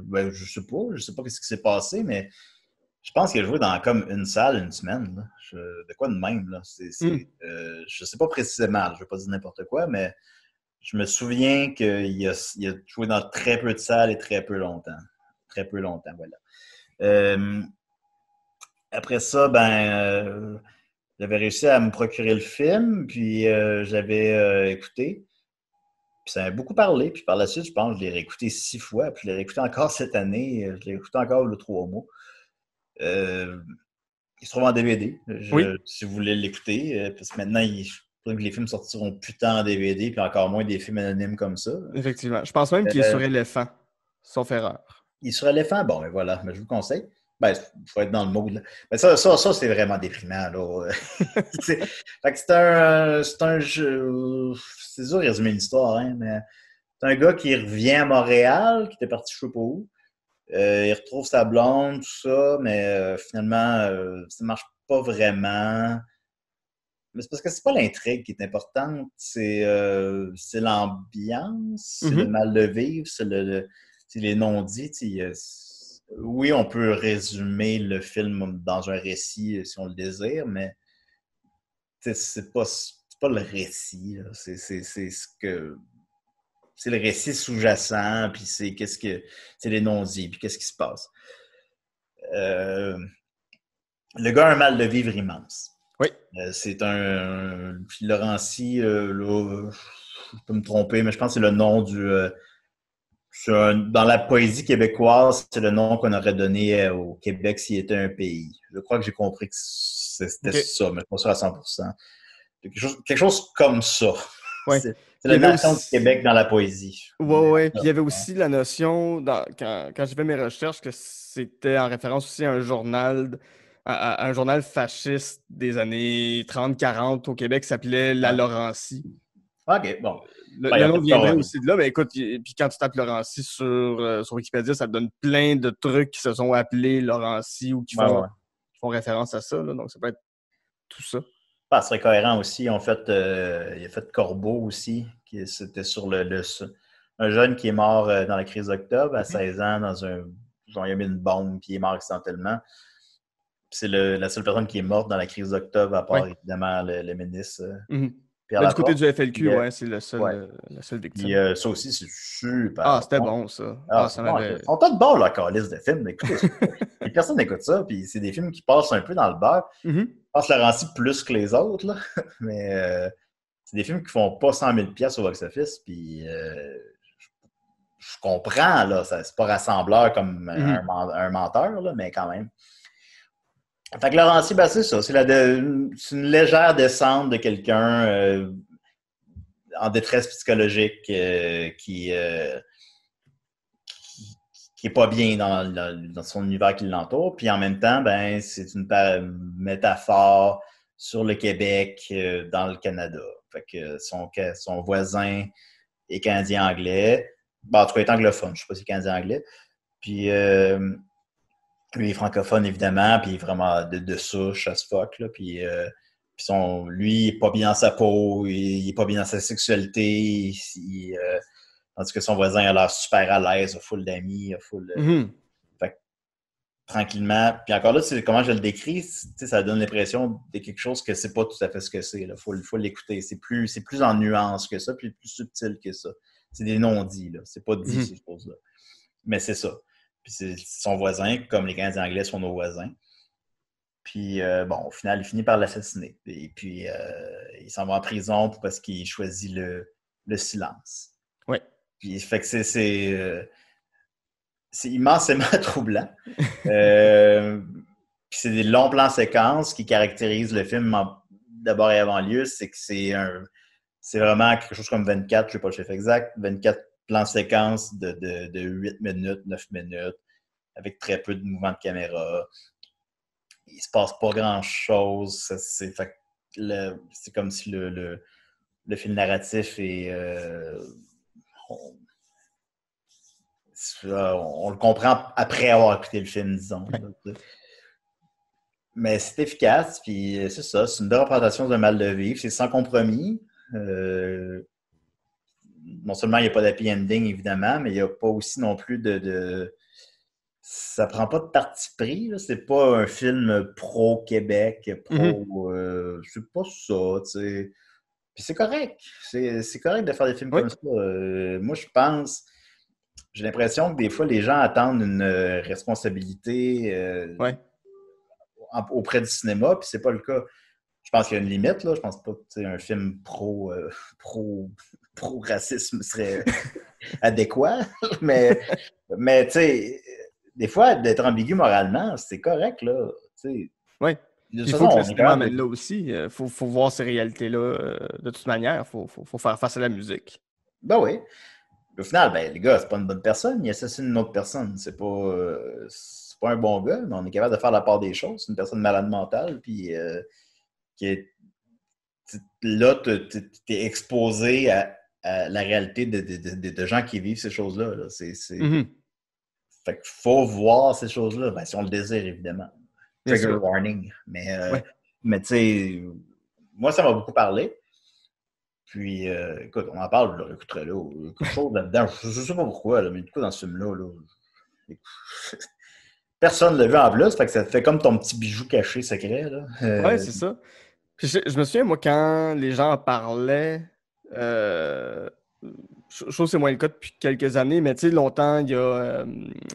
Ben, je sais pas ce qui s'est passé, mais je pense qu'il a joué dans comme une salle une semaine. Là. De quoi de même, là? Je sais pas précisément, je ne vais pas dire n'importe quoi, mais je me souviens qu'il a joué dans très peu de salles et très peu longtemps. Très peu longtemps, voilà. Après ça, j'avais réussi à me procurer le film, puis j'avais écouté. Puis ça m'a beaucoup parlé. Puis par la suite, je pense que je l'ai réécouté 6 fois. Puis je l'ai réécouté encore cette année. Je l'ai réécouté encore le 3 mois. Il se trouve en DVD, si vous voulez l'écouter. Parce que maintenant, les films sortiront plus tant en DVD, puis encore moins des films anonymes comme ça. Effectivement. Je pense même qu'il est sur Éléphant, sauf erreur. Il est sur Éléphant? Bon, voilà, je vous conseille. Il faut être dans le mood. Là. Mais ça c'est vraiment déprimant. Là. Fait que c'est un jeu. C'est dur de résumer l'histoire, hein, mais c'est un gars qui revient à Montréal, qui était parti je ne sais pas où. Il retrouve sa blonde, tout ça, mais finalement, ça ne marche pas vraiment. Mais c'est parce que c'est pas l'intrigue qui est importante, c'est l'ambiance, c'est le mal de vivre, c'est les non-dits. Oui, on peut résumer le film dans un récit si on le désire, mais c'est pas le récit. Là. C'est ce que. C'est le récit sous-jacent, puis c'est les non-dits, puis qu'est-ce qui se passe. Le gars a un mal de vivre immense. Oui. C'est puis Laurency, là, je peux me tromper, mais je pense que c'est le nom dans la poésie québécoise, c'est le nom qu'on aurait donné au Québec s'il était un pays. Je crois que j'ai compris que C'était ça, mais pas sûr à 100%. Quelque chose comme ça. Ouais. C'est la nation du Québec dans la poésie. Ouais. Puis il y avait aussi la notion, quand j'ai fait mes recherches, que c'était en référence aussi à un journal, à un journal fasciste des années 30-40 au Québec qui s'appelait La Laurentie. OK, bon. Le nom viendrait aussi de là, mais écoute, puis quand tu tapes Laurentie sur Wikipédia, ça te donne plein de trucs qui se sont appelés Laurentie ou qui font référence à ça. Là, donc ça peut être tout ça. Ça serait cohérent aussi. Il a fait Corbeau aussi, qui c'était sur un jeune qui est mort dans la crise d'octobre à 16 ans genre, il a mis une bombe puis il est mort accidentellement. C'est la seule personne qui est morte dans la crise d'octobre, à part évidemment le ministre. Pierre du côté du FLQ, c'est la seule victime. Puis ça aussi, c'est super. Ah, c'était bon, ça. Ils sont tous bons, leur calice de films. Personne n'écoute ça, puis c'est des films qui passent un peu dans le beurre. Je pense Laurentie plus que les autres, là. Mais c'est des films qui font pas 100 000 $ au box-office, puis je comprends, là, c'est pas rassembleur comme un menteur, là, mais quand même. Fait que Laurentie, c'est ça. C'est une légère descente de quelqu'un en détresse psychologique qui est pas bien dans son univers qui l'entoure. Puis en même temps, c'est une métaphore sur le Québec dans le Canada. Fait que son voisin est canadien-anglais. En tout cas, il est anglophone. Je sais pas si c'est canadien-anglais. Puis lui est francophone, évidemment, puis vraiment de souche as fuck, là, puis lui, il est pas bien dans sa peau, il est pas bien dans sa sexualité, tandis que son voisin a l'air super à l'aise, a full d'amis, Fait que, tranquillement, puis encore là, comment je le décris, ça donne l'impression de quelque chose que c'est pas tout à fait ce que c'est, là. Faut l'écouter, c'est plus en nuances que ça, puis plus subtil que ça. C'est des non-dits, là, c'est pas dit, ces choses-là. Mais c'est ça. Puis c'est son voisin, comme les Canadiens anglais sont nos voisins. Puis, au final, il finit par l'assassiner. Et puis, il s'en va en prison parce qu'il choisit le silence. Oui. Puis, fait que c'est immensément troublant. Puis, c'est des longs plans séquences qui caractérisent le film d'abord et avant lieu. C'est que c'est vraiment quelque chose comme 24, je ne sais pas le chiffre exact, 24 plans séquences de 8 minutes, 9 minutes, avec très peu de mouvements de caméra. Il se passe pas grand-chose. C'est comme si le fil narratif est... on le comprend après avoir écouté le film, disons. Mais c'est efficace, puis c'est ça. C'est une belle représentation d'un mal de vivre. C'est sans compromis. Non seulement il n'y a pas d'happy ending, évidemment, mais il n'y a pas aussi non plus ça prend pas de parti pris, là. C'est pas un film pro-Québec, c'est pas ça, tu sais. Puis c'est correct. C'est correct de faire des films comme ça. Moi, j'ai l'impression que des fois, les gens attendent une responsabilité auprès du cinéma, puis c'est pas le cas. Je pense qu'il y a une limite, là. Je pense pas que un film pro-racisme serait adéquat. mais tu sais, des fois, d'être ambigu moralement, c'est correct, là. Oui. Il faut que le cinéma amène là aussi. Il faut voir ces réalités-là de toute manière. Il faut faire face à la musique. Ben oui. Au final, les gars, c'est pas une bonne personne. Il assassine une autre personne. C'est pas un bon gars, mais on est capable de faire la part des choses. C'est une personne malade mentale, puis qui est... Là, t'es exposé à la réalité de gens qui vivent ces choses-là. Là. Fait qu'il faut voir ces choses-là, si on le désire, évidemment. Trigger warning. Mais tu sais, moi, ça m'a beaucoup parlé. Puis, écoute, on en parle, je l'écouterai là. Quelque chose là-dedans, je sais pas pourquoi, là, mais du coup, dans ce film-là, personne ne l'a vu en plus, fait que ça te fait comme ton petit bijou caché secret. Là. Ouais, c'est ça. Puis je me souviens, moi, quand les gens en parlaient, je trouve que c'est moins le cas depuis quelques années, mais tu sais, longtemps, il y a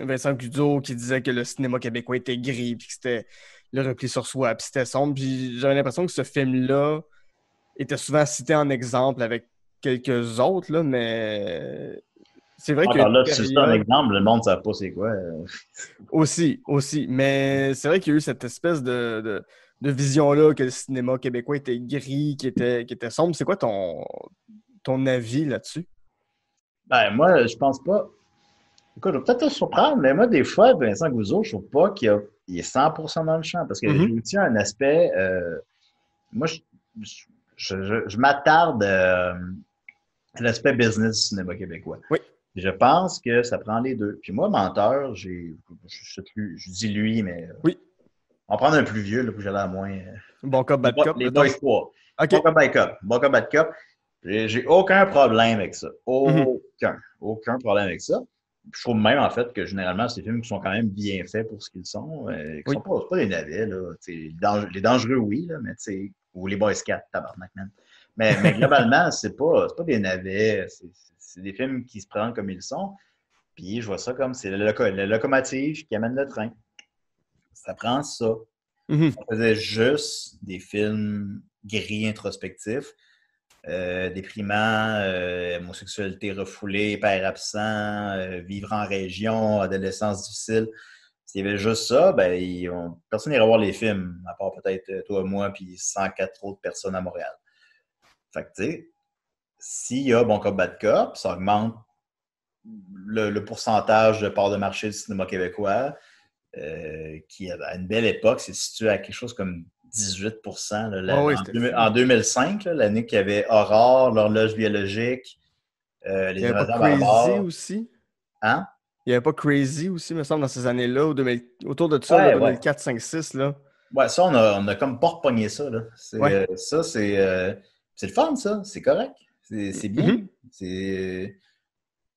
Vincent Guzzo qui disait que le cinéma québécois était gris, puis que c'était le repli sur soi, puis c'était sombre. Puis j'avais l'impression que ce film-là était souvent cité en exemple avec quelques autres, là, mais c'est vrai que... là, c'est ça un exemple, le monde ne sait pas c'est quoi. Aussi, mais c'est vrai qu'il y a eu cette espèce de de vision-là, que le cinéma québécois était gris, qui était sombre. C'est quoi ton avis là-dessus? Ben, moi, je pense pas. Écoute, je vais peut-être te surprendre, mais moi, des fois, Vincent Gouzeau, je trouve pas il est 100% dans le champ. Parce que j'ai Mhm. aussi un aspect. Moi, je m'attarde à l'aspect business du cinéma québécois. Oui. Je pense que ça prend les deux. Puis moi, menteur, je dis lui, mais Oui. on va prendre un plus vieux, là, pour que j'ai l'air moins. Bon cop, bad cop, Les mettons. Boys 3. Bon OK. cop, bad cop. Bon cop, bad cop. J'ai aucun problème avec ça. Mhm. Aucun problème avec ça. Je trouve même, en fait, que généralement, c'est des films qui sont quand même bien faits pour ce qu'ils sont. Qui Oui. sont pas, c'est pas des navets, là. Les dangereux, oui, là, mais ou les Boys 4, tabarnak, man. Mais globalement, c'est pas des navets. C'est des films qui se prennent comme ils sont. Puis je vois ça comme c'est la locomotive qui amène le train. Ça prend ça. Mhm. On faisait juste des films gris introspectifs, déprimants, homosexualité refoulée, père absent, vivre en région, adolescence difficile. S'il y avait juste ça, personne n'irait voir les films, à part peut-être toi, moi, puis 104 autres personnes à Montréal. Fait que, tu sais, s'il y a Bon Cop, Bad Cop, ça augmente le pourcentage de part de marché du cinéma québécois, qui, à une belle époque, s'est situé à quelque chose comme 18%. Ouais, ouais, c'était fou. En 2005, là, l'année qu'il y avait Aurore, l'horloge biologique, Il n'y les avait pas invaseurs Crazy barbares. aussi? Hein? Il n'y avait pas Crazy aussi, me semble, dans ces années-là, autour de ça, là, Ouais, ouais. 2004, 5, 6, là. Ouais, ça, on a comme pas repogné ça. Là. Ouais. C'est le fun, ça. C'est correct. C'est bien. Mhm. C'est,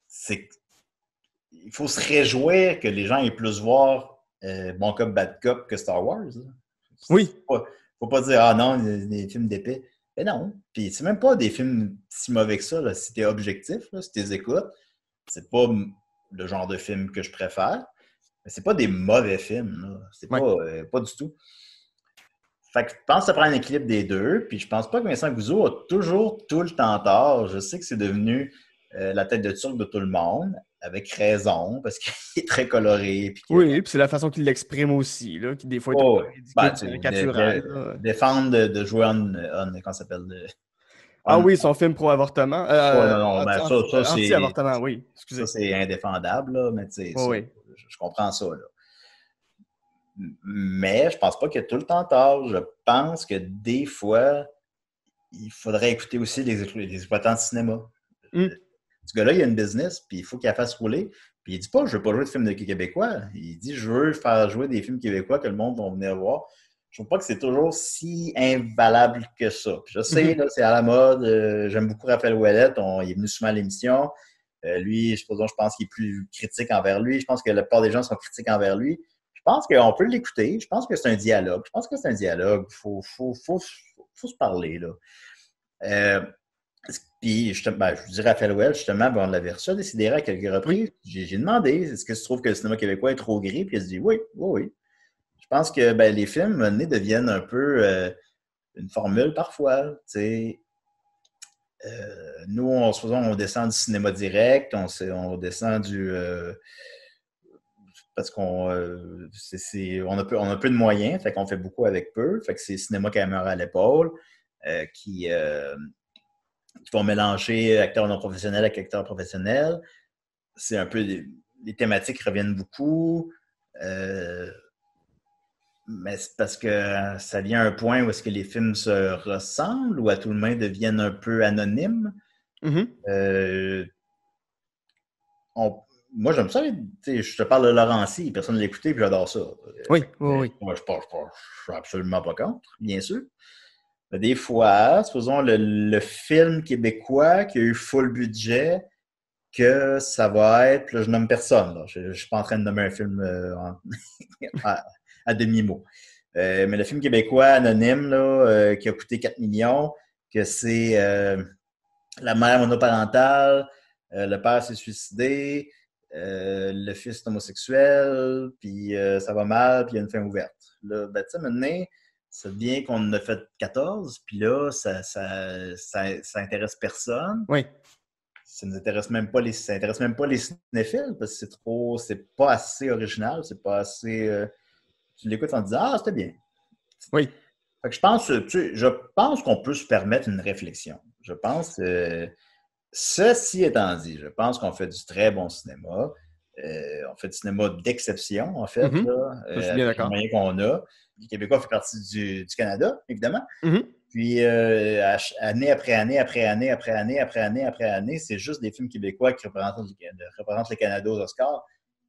c'est, il faut se réjouir que les gens aient plus voir Bon Cop, Bad Cop que Star Wars. Là. Oui. Faut pas dire, ah non, des films d'épée. Mais non. Puis c'est même pas des films si mauvais que ça, là, si t'es objectif, là, si t'es écoutes. C'est pas le genre de film que je préfère. Mais c'est pas des mauvais films. Là. C'est Ouais. pas du tout. Fait que je pense que ça prend un équilibre des deux. Puis je pense pas que Vincent Gouzeau a toujours tout le temps tort. Je sais que c'est devenu la tête de turc de tout le monde, avec raison, parce qu'il est très coloré. Puis que, Oui, puis c'est la façon qu'il l'exprime aussi, là, qui des fois est un oh, peu ridicule, tu sais, caricatural, là. défendre de jouer comment ça s'appelle? Ah On- oui, son film pro-avortement. ouais, non, non, ben Anti-avortement, oui. ça, Excusez. c'est indéfendable, là, mais tu sais, Oui, ça, oui. je comprends ça, là. Mais je pense pas qu'il y a tout le temps tort. Je pense que des fois, il faudrait écouter aussi les exploitants de cinéma. Hum. Ce gars-là, il a une business, puis il faut qu'il la fasse rouler. Puis il dit pas, je veux pas jouer de films de québécois. Il dit, je veux faire jouer des films québécois que le monde va venir voir. Je trouve pas que c'est toujours si invalable que ça. Puis je sais, Mhm. là, c'est à la mode. J'aime beaucoup Raphaël Ouellette. Il est venu souvent à l'émission. Lui, je pense qu'il est plus critique envers lui. Je pense que la plupart des gens sont critiques envers lui. Je pense qu'on peut l'écouter. Je pense que c'est un dialogue. Je pense que c'est un dialogue. Faut se parler, là. Euh, Puis, je vous dis Raphaël Welch, justement, on l'avait reçu à Décideret à quelques Oui. reprises. J'ai demandé, est-ce que tu trouves que le cinéma québécois est trop gris? Puis il a dit oui, oui, oui. Je pense que les films menés deviennent un peu une formule parfois. Tu sais. Nous, on descend du cinéma direct, on descend du. Parce on a peu de moyens, fait qu'on fait beaucoup avec peu. Fait que c'est cinéma caméra à l'épaule qui vont mélanger acteurs non professionnels avec acteurs professionnels. C'est un peu les thématiques reviennent beaucoup. Mais c'est parce que ça vient à un point où est-ce que les films se ressemblent ou à tout le moins deviennent un peu anonymes. Mhm. Euh, Moi, j'aime ça. Je te parle de Laurency, personne ne l'a écouté, puis j'adore ça. Oui, oui, oui. Moi, je suis absolument pas contre, bien sûr. Mais des fois, supposons le film québécois qui a eu full budget, que ça va être, là, je nomme personne, là. Je ne suis pas en train de nommer un film à demi-mot. Mais le film québécois anonyme, là, qui a coûté 4 millions, que c'est la mère monoparentale, le père s'est suicidé, le fils est homosexuel, puis ça va mal, puis il y a une fin ouverte. Là, tu sais, maintenant, ça devient qu'on en a fait 14, puis là, ça intéresse personne. Oui. Ça intéresse même pas les cinéphiles parce que c'est pas assez original, c'est pas assez. Tu l'écoutes en te disant, ah, c'était bien. Oui. Fait que je pense qu'on peut se permettre une réflexion. Je pense, ceci étant dit, je pense qu'on fait du très bon cinéma. On fait du cinéma d'exception, en fait, Mhm. là, Je suis bien avec les d'accord. moyens qu'on a. Les Québécois font partie du Canada, évidemment. Mhm. Puis, année après année, après année, après année, après année, après année, c'est juste des films québécois qui représentent le Canada aux Oscars.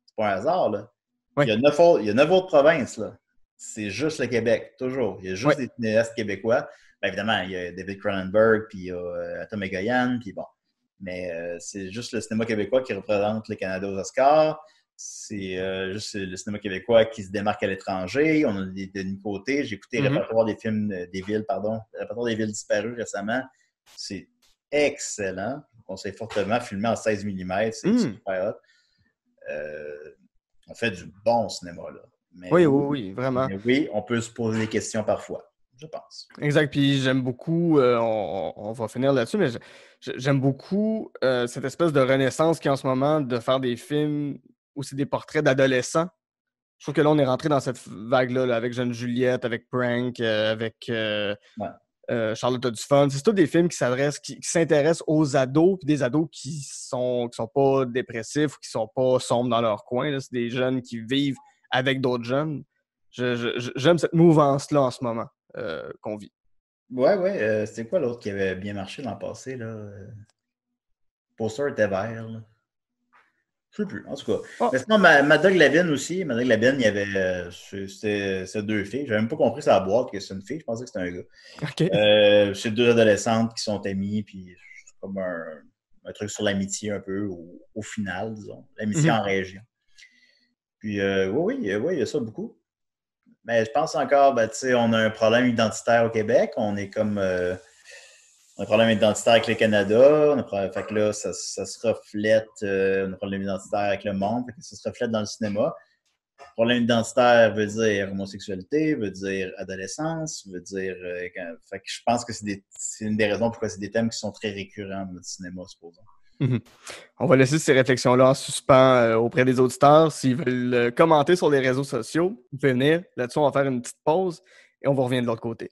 C'est pas un hasard, là. Oui, Il y a 9 autres provinces, là. C'est juste le Québec, toujours. Il y a oui. juste des cinéastes québécois. Bien, évidemment, il y a David Cronenberg, puis il y a Tom Egoyan, puis bon. Mais c'est juste le cinéma québécois qui représente le Canada aux Oscars. C'est juste le cinéma québécois qui se démarque à l'étranger. On a de Nick Côté. J'ai écouté le Mhm. répertoire des films des villes, pardon, le répertoire des villes disparues récemment. C'est excellent. Je vous conseille fortement. Filmé en 16 mm. C'est super hot. On fait du bon cinéma, là. Oui, oui, oui, vraiment. Mais oui, on peut se poser des questions parfois, je pense. Exact. Puis j'aime beaucoup, on va finir là-dessus, mais j'aime beaucoup cette espèce de renaissance qu'il y a en ce moment de faire des films où c'est des portraits d'adolescents. Je trouve que là, on est rentré dans cette vague-là là, avec Jeune Juliette, avec Prank, avec Ouais. Charlotte a du fun. C'est tous des films qui s'intéressent aux ados, puis des ados qui sont pas dépressifs ou qui sont pas sombres dans leur coin. Là. C'est des jeunes qui vivent avec d'autres jeunes. J'aime cette mouvance-là en ce moment qu'on vit. Ouais. C'était quoi l'autre qui avait bien marché l'an passé, là? Poster était vert, là. Je sais plus, en tout cas. Oh, Mais sinon, Madog Lavine aussi. Madog Lavine, il y avait. C'était deux filles. J'avais même pas compris sur la boîte que c'est une fille. Je pensais que c'était un gars. OK. C'est deux adolescentes qui sont amies, puis c'est comme un truc sur l'amitié un peu, au final, disons. L'amitié en région. Puis, oui, il y a ça beaucoup. Mais je pense encore, ben, tu sais, on a un problème identitaire au Québec. On est comme. On a un problème identitaire avec le Canada. Fait que là, ça se reflète. On a un problème identitaire avec le monde. Fait que ça se reflète dans le cinéma. Problème identitaire veut dire homosexualité, veut dire adolescence, veut dire. Fait que je pense que c'est une des raisons pourquoi c'est des thèmes qui sont très récurrents dans notre cinéma, supposons. On va laisser ces réflexions-là en suspens auprès des auditeurs. S'ils veulent commenter sur les réseaux sociaux, vous pouvez venir. Là-dessus, on va faire une petite pause et on va revenir de l'autre côté.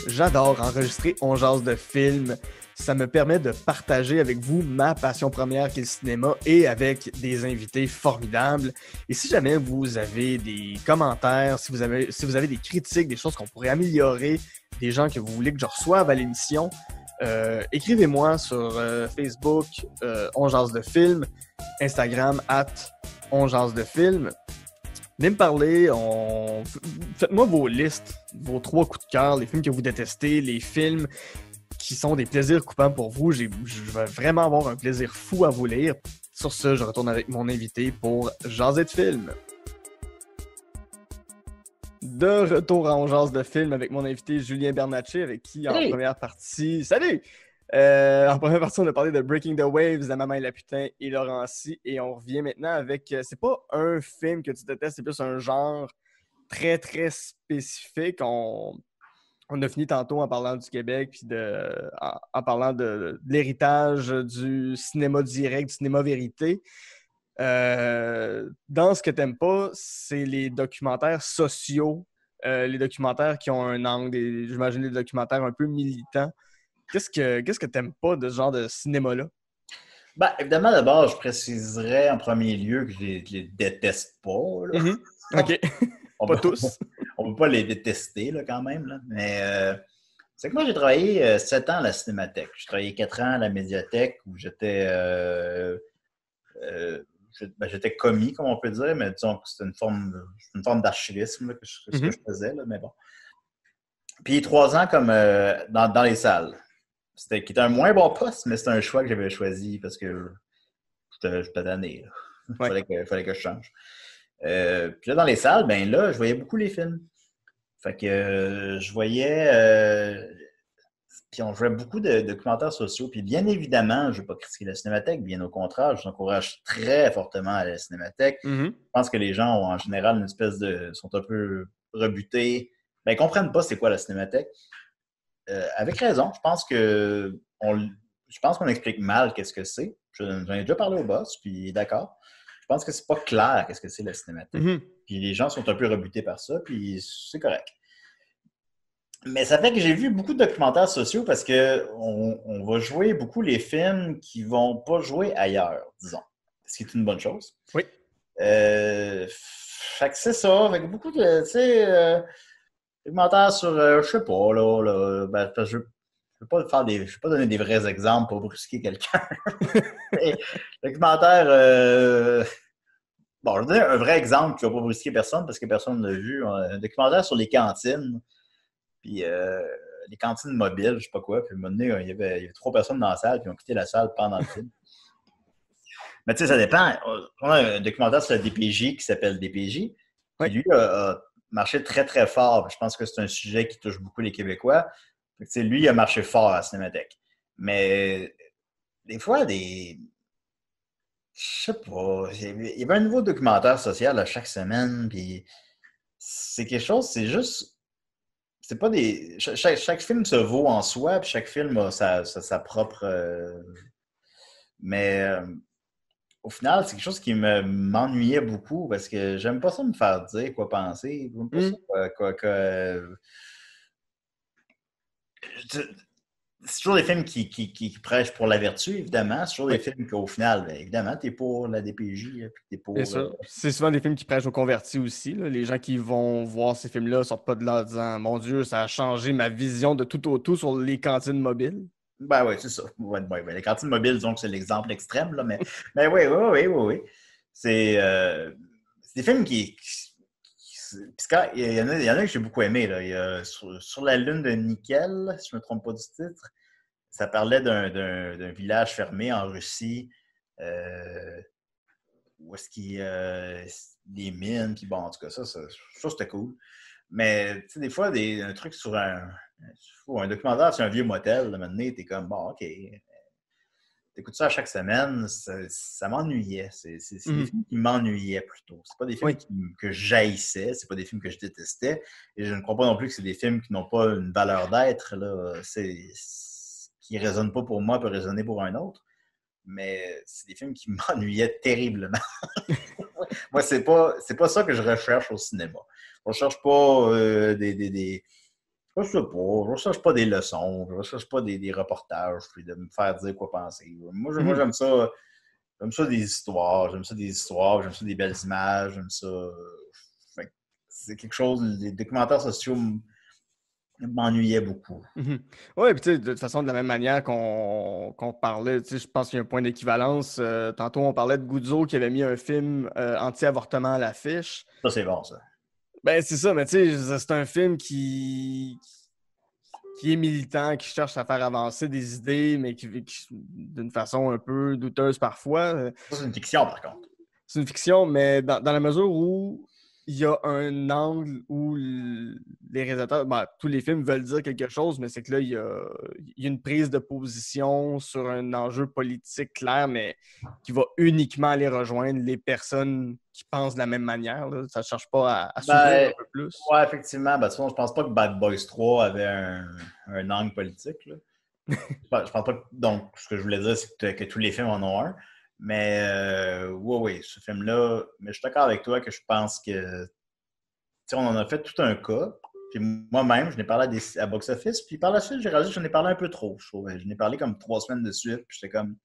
J'adore enregistrer On jase de films. Ça me permet de partager avec vous ma passion première qui est le cinéma et avec des invités formidables. Et si jamais vous avez des commentaires, si vous avez des critiques, des choses qu'on pourrait améliorer, des gens que vous voulez que je reçoive à l'émission, écrivez-moi sur Facebook On jase de films, Instagram @On jase de films. Venez me parler, faites-moi vos listes, vos 3 coups de cœur, les films que vous détestez, les films qui sont des plaisirs coupants pour vous. Je vais vraiment avoir un plaisir fou à vous lire. Sur ce, je retourne avec mon invité pour Jaser de films. De retour à On jase de films avec mon invité Julien Bernatchez, avec qui en première partie... Salut! En première partie, on a parlé de Breaking the Waves, La Maman et la Putain et Laurentie. Et on revient maintenant avec... c'est pas un film que tu détestes, c'est plus un genre très, très spécifique. On a fini tantôt en parlant du Québec, puis en parlant de l'héritage du cinéma direct, du cinéma vérité. Dans ce que t'aimes pas, c'est les documentaires sociaux, les documentaires qui ont un angle, j'imagine des documentaires un peu militants. Qu'est-ce que t'aimes pas de ce genre de cinéma-là? Ben, évidemment, d'abord, je préciserais en premier lieu que je les déteste pas, là. OK. Pas tous. On peut pas les détester, là, quand même, là. Mais c'est que moi, j'ai travaillé 7 ans à la Cinémathèque. J'ai travaillé 4 ans à la Médiathèque où j'étais j'étais commis, comme on peut dire, mais disons que c'est une forme d'archivisme là, que je faisais, là, mais bon. Puis 3 ans comme dans les salles. Qui était un moins bon poste, mais c'était un choix que j'avais choisi parce que j'étais tanné. Il fallait que je change. Puis là, dans les salles, ben là, je voyais beaucoup les films. Fait que je voyais... puis on jouait beaucoup de documentaires sociaux. Puis bien évidemment, je ne vais pas critiquer la Cinémathèque, bien au contraire, je vous encourage très fortement à la Cinémathèque. Je pense que les gens ont en général une espèce de... sont un peu rebutés. Ben, ils ne comprennent pas c'est quoi la Cinémathèque. Avec raison, je pense que je pense qu'on explique mal qu'est-ce que c'est. J'en ai déjà parlé au boss, puis il est d'accord. Je pense que c'est pas clair qu'est-ce que c'est la cinémathèque. Mhm. Puis les gens sont un peu rebutés par ça, puis c'est correct. Mais ça fait que j'ai vu beaucoup de documentaires sociaux parce que on va jouer beaucoup les films qui vont pas jouer ailleurs, disons. Ce qui est une bonne chose. Oui. Fait que c'est ça. Fait que beaucoup de, tu sais, documentaires sur, je sais pas, ben, parce que je vais pas faire je vais pas donner des vrais exemples pour brusquer quelqu'un. Documentaire, bon, je vais donner un vrai exemple qui va pas brusquer personne parce que personne ne l'a vu. Un documentaire sur les cantines. Puis les cantines mobiles, je sais pas quoi. Puis à un moment donné, il y avait 3 personnes dans la salle, puis ils ont quitté la salle pendant le film. Mais tu sais, ça dépend. On a un documentaire sur la DPJ qui s'appelle DPJ, qui lui a marché très, très fort. Je pense que c'est un sujet qui touche beaucoup les Québécois. Tu sais, lui, il a marché fort à la Cinémathèque. Mais des fois, je sais pas, il y avait un nouveau documentaire social à chaque semaine, puis c'est quelque chose, c'est juste. C'est pas des. Chaque film se vaut en soi, puis chaque film a sa propre. Mais au final, c'est quelque chose qui m'ennuyait beaucoup parce que j'aime pas ça me faire dire quoi penser. J'aime pas ça c'est toujours des films qui prêchent pour la vertu, évidemment. C'est toujours des films qu'au final, ben, évidemment, t'es pour la DPJ, puis t'es pour. C'est ça. C'est souvent des films qui prêchent aux convertis aussi, là. Les gens qui vont voir ces films-là sortent pas de là en disant Mon Dieu, ça a changé ma vision de tout au tout sur les cantines mobiles. Ben oui, c'est ça. Ouais, les cantines mobiles, disons que c'est l'exemple extrême, là, mais oui. C'est des films il y en a que j'ai beaucoup aimé. Là. Il y a sur la lune de Nickel, si je ne me trompe pas du titre, ça parlait d'un village fermé en Russie où est-ce qu'il y a des mines, puis bon, en tout cas, ça c'était cool. Mais tu sais, des fois, un truc sur un documentaire sur un vieux motel, là, maintenant, t'es comme, bon, OK, t'écoutes ça à chaque semaine, ça m'ennuyait. C'est des films qui m'ennuyaient plutôt. C'est pas des films que j'haïssais, c'est pas des films que je détestais. Et je ne crois pas non plus que c'est des films qui n'ont pas une valeur d'être. Qui ne résonnent pas pour moi, peut résonner pour un autre. Mais c'est des films qui m'ennuyaient terriblement. Moi, c'est pas ça que je recherche au cinéma. Je recherche pas je sais pas, je recherche pas des leçons, je recherche pas des reportages, puis de me faire dire quoi penser. Moi, j'aime ça. J'aime ça des histoires, j'aime ça des belles images, j'aime ça. C'est quelque chose, les documentaires sociaux m'ennuyaient beaucoup. Oui, puis tu sais, de toute façon, de la même manière qu'on parlait, tu sais, je pense qu'il y a un point d'équivalence. Tantôt, on parlait de Guzzo qui avait mis un film anti-avortement à l'affiche. Ça, c'est bon, ça. Ben, c'est ça, mais tu sais, c'est un film qui est militant, qui cherche à faire avancer des idées, mais d'une façon un peu douteuse parfois. Ça, c'est une fiction, par contre. C'est une fiction, mais dans la mesure où il y a un angle où les réalisateurs, ben, tous les films veulent dire quelque chose, mais c'est que là, il y a une prise de position sur un enjeu politique clair, mais qui va uniquement aller rejoindre les personnes qui pensent de la même manière. Là. Ça ne cherche pas à s'ouvrir un peu plus. Ouais, effectivement. Ben, de toute façon, je pense pas que Bad Boys 3 avait un angle politique. Là. Je pense pas que, donc, ce que je voulais dire, c'est que tous les films en ont un. Mais oui, ce film-là, mais je suis d'accord avec toi que je pense que on en a fait tout un cas. Puis moi-même, je n'ai parlé à Box Office. Puis par la suite, j'ai réalisé que j'en ai parlé un peu trop, je trouve. Je n'ai parlé comme 3 semaines de suite. Puis j'étais comme.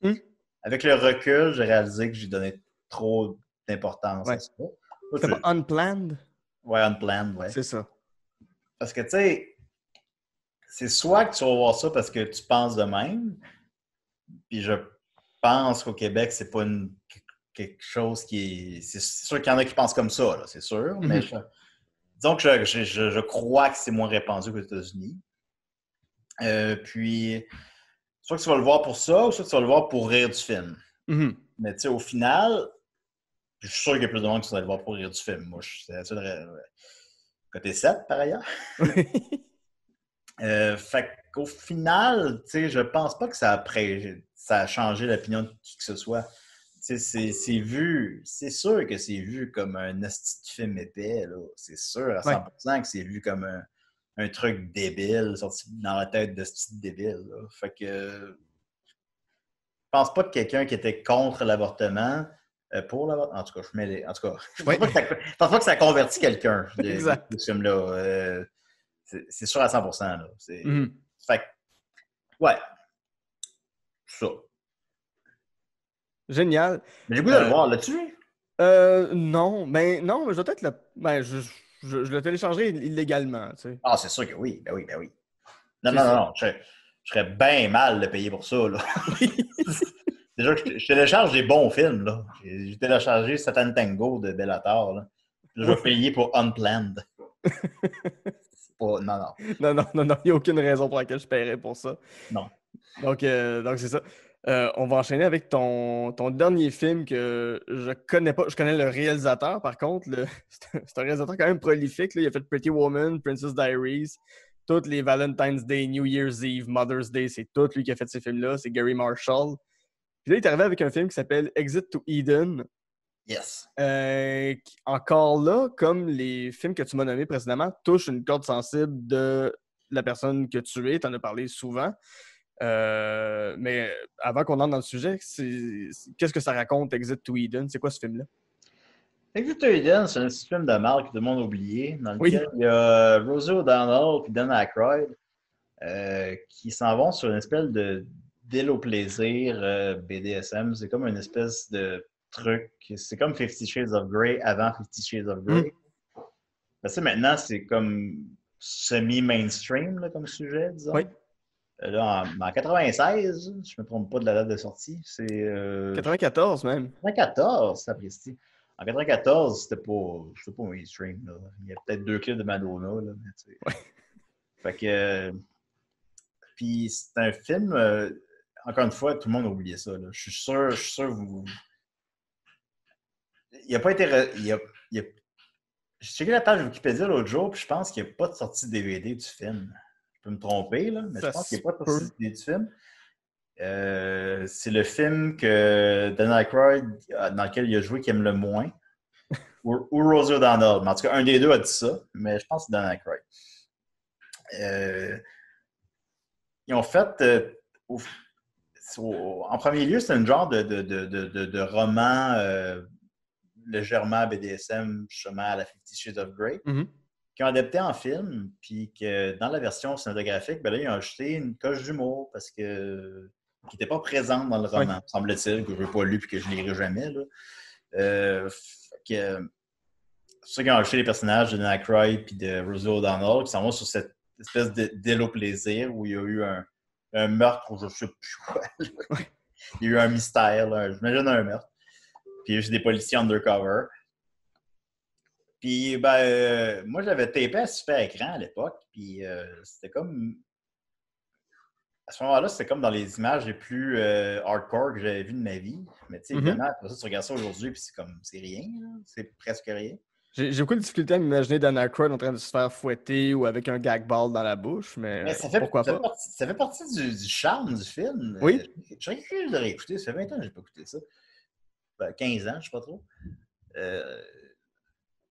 Avec le recul, j'ai réalisé que j'ai donné trop d'importance à ça. C'était pas Unplanned? Ouais, Unplanned, ouais. C'est ça. Parce que, tu sais, c'est soit que tu vas voir ça parce que tu penses de même. Puis je pense qu'au Québec, c'est pas quelque chose qui est. C'est sûr qu'il y en a qui pensent comme ça, là, c'est sûr. Mais disons que je crois que c'est moins répandu qu'aux États-Unis. Puis, soit que tu vas le voir pour ça, ou soit que tu vas le voir pour rire du film. Mais tu sais, au final, je suis sûr qu'il y a plus de monde qui va le voir pour rire du film. Moi, c'est la seule. Côté 7, par ailleurs. Fait qu'au final, tu sais, je pense pas que ça a changé l'opinion de qui que ce soit. C'est sûr que c'est vu comme un esti de film épais, là. C'est sûr à 100% que c'est vu comme un truc débile, sorti dans la tête de ce débile, là. Fait que pense pas que quelqu'un qui était contre l'avortement, pour l'avortement, en tout cas, je mets les. En tout cas, je Oui. pense pas que ça a converti quelqu'un, Exact. ce film-là. C'est sûr à 100%. Là. Mhm. Fait que, ouais, ça. Génial. Mais j'ai le goût de le voir, là-dessus. Non, non, mais je vais peut-être je le téléchargerai illégalement, tu sais. Ah, c'est sûr que oui. Ben oui, ben oui. Non, C'est non, non, ça. non. Je serais bien mal de payer pour ça, là. Oui. Déjà que je télécharge des bons films, là. J'ai téléchargé Satan Tango de Bellator, là. Puis là, je vais payer pour Unplanned. C'est pas... Non, non. Non, il n'y a aucune raison pour laquelle je paierais pour ça. Non. Donc c'est ça. On va enchaîner avec ton dernier film que je connais pas. Je connais le réalisateur, par contre. C'est un réalisateur quand même prolifique, là. Il a fait Pretty Woman, Princess Diaries, toutes les Valentine's Day, New Year's Eve, Mother's Day. C'est tout lui qui a fait ces films-là. C'est Gary Marshall. Puis là, il est arrivé avec un film qui s'appelle Exit to Eden. Yes. Qui, encore là, comme les films que tu m'as nommés précédemment, touche une corde sensible de la personne que tu es. Tu en as parlé souvent. Mais avant qu'on entre dans le sujet, qu'est-ce que ça raconte, Exit to Eden? C'est quoi ce film-là? Exit to Eden, c'est un petit film de marque que tout le monde a oublié, dans Oui. lequel il y a Rosie O'Donnell et Dan Aykroyd qui s'en vont sur une espèce de deal au plaisir BDSM. C'est comme une espèce de truc. C'est comme 50 Shades of Grey avant 50 Shades of Grey. Parce que maintenant, c'est comme semi-mainstream là, comme sujet, disons. Oui. Là, en 96, je ne me trompe pas de la date de sortie, c'est 94 même. 94, ça précise. En 94, c'était pas mainstream. Là. Il y a peut-être 2 clips de Madonna. Là, mais, Ouais. Fait que. Puis c'est un film. Encore une fois, tout le monde a oublié ça. Là. Je suis sûr vous. Il n'a pas été. J'ai checké la page Wikipédia l'autre jour, puis je pense qu'il n'y a pas de sortie DVD du film. Je peux me tromper, là, mais Ça je pense qu'il n'y a pas de se sortie DVD du film. C'est le film que Dan Aykroyd, dans lequel il a joué, qui aime le moins. Ou Rosie O'Donnell. Mais en tout cas, un des deux a dit ça, mais je pense que c'est Dan Aykroyd. Ils ont fait... en premier lieu, c'est un genre de roman légèrement BDSM, justement, à la 50 Shades of Grey, qui ont adapté en film, puis que dans la version cinématographique, ben là, ils ont ajouté une coche d'humour, parce que qui n'était pas présente dans le roman, semble-t-il, que je n'ai pas lu et que je ne lirai jamais. Là. C'est ceux qui ont ajouté les personnages de Dan Aykroyd et de Rosie O'Donnell, qui s'en vont sur cette espèce d'île au plaisir où il y a eu un meurtre, ou je ne sais plus quoi. Il y a eu un mystère, j'imagine un meurtre. Puis il y a eu des policiers undercover. Puis, moi, j'avais tapé à super écran à l'époque, puis c'était comme... À ce moment-là, c'était comme dans les images les plus hardcore que j'avais vues de ma vie. Mais tu sais, évidemment, après ça, tu regardes ça aujourd'hui, puis c'est rien, là. C'est presque rien. J'ai beaucoup de difficulté à m'imaginer Dan Aykroyd en train de se faire fouetter ou avec un gag ball dans la bouche, mais pourquoi pas? Ça fait partie du charme du film. Oui. Je serais curieux de le réécouter. Ça fait 20 ans que je n'ai pas écouté ça. 15 ans, je ne sais pas trop.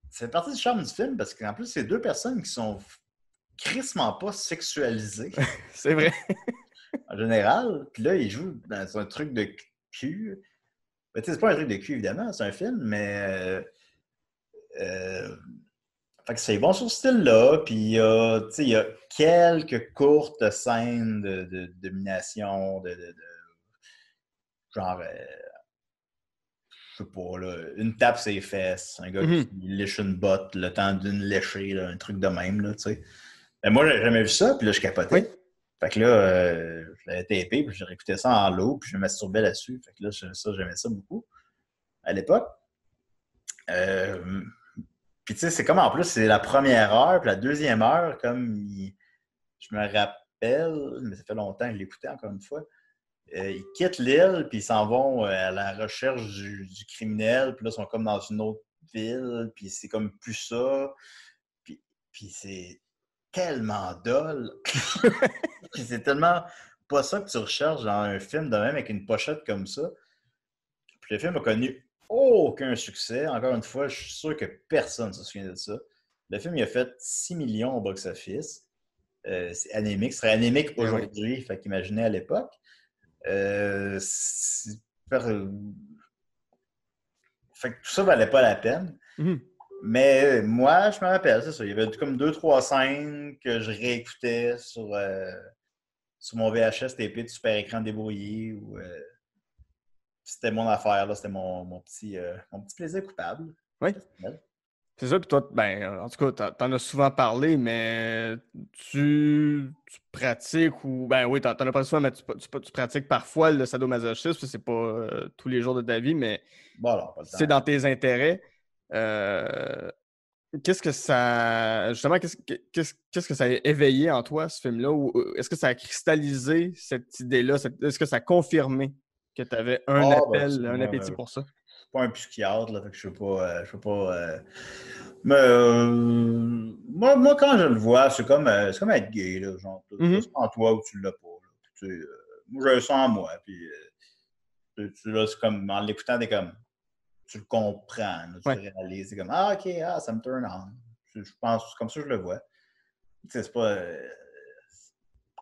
Ça fait partie du charme du film parce qu'en plus, c'est deux personnes qui sont crissement pas sexualisées. C'est vrai. En général. Puis là, ils jouent dans un truc de cul. Ben, c'est pas un truc de cul, évidemment, c'est un film, mais... Fait que c'est bon sur ce style-là. Puis il y a quelques courtes scènes de domination, genre... je sais pas, là, une tape ses fesses, un gars qui lèche une botte le temps d'une léchée, là, un truc de même, là, tu sais. Mais moi, j'ai jamais vu ça, puis là, je capotais. Oui. Fait que là, je l'avais tapé, puis j'ai réécouté ça en lot, puis je me masturbais là-dessus. Fait que là, j'aimais ça beaucoup à l'époque. Puis tu sais, c'est comme en plus, c'est la première heure, puis la deuxième heure, comme je me rappelle, mais ça fait longtemps que je l'écoutais encore une fois. Ils quittent l'île, puis ils s'en vont à la recherche du criminel, puis là, ils sont comme dans une autre ville, puis c'est comme plus ça. Puis c'est tellement dole. Puis c'est tellement pas ça que tu recherches dans un film de même avec une pochette comme ça. Puis le film a connu aucun succès. Encore une fois, je suis sûr que personne ne se souvient de ça. Le film, il a fait 6 millions au box-office. C'est anémique. Ce serait anémique aujourd'hui, fait qu'imaginez à l'époque. c'est- Fait que tout ça valait pas la peine. Mhm. Mais moi, je me rappelle, c'est ça. Il y avait comme 2-3 scènes que je réécoutais sur mon VHS TP de super écran débrouillé. C'était mon affaire, là. C'était mon petit plaisir coupable. Oui. Personnel. C'est ça, puis toi, ben, en tout cas, t'en as souvent parlé, mais tu pratiques ou. Ben oui, t'en as pas souvent, mais tu pratiques parfois le sadomasochisme, c'est pas tous les jours de ta vie, mais Bon, alors, pas le c'est temps. dans tes intérêts. Qu'est-ce que ça. Justement, qu'est-ce que ça a éveillé en toi, ce film-là? Ou est-ce que ça a cristallisé cette idée-là? Est-ce que ça a confirmé que tu avais un appel, un appétit pour ça? Je suis pas un psychiatre, là, fait que je veux pas. Mais moi, quand je le vois, c'est comme être gay, là, genre, tu Mhm. l'as en toi ou tu l'as pas, là. Puis, tu sais, moi, je le sens en moi, puis là, c'est comme, en l'écoutant, t'es comme, tu le comprends, là, tu Ouais. le réalises, c'est comme, ah, ok, ça me turn on. Je pense, c'est comme ça que je le vois. Tu sais, c'est pas,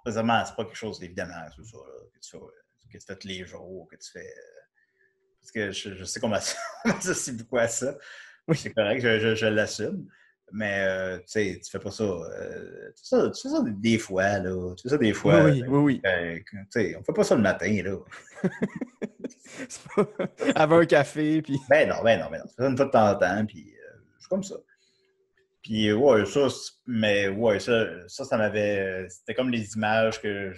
présentement, c'est pas quelque chose, évidemment, c'est ça, là, que tu fais tous les jours, que tu fais. Parce que je sais qu'on m'associe beaucoup à ça. Oui. C'est correct, je l'assume. Mais tu sais, tu fais pas ça. Tu fais ça des fois, là. Tu fais ça des fois. Oui. Tu sais, on fait pas ça le matin, là. C'est pas... Avec un café, puis. Ben non. Tu fais ça une fois de temps en temps, puis c'est comme ça. Puis ouais, mais ouais, ça m'avait. C'était comme les images que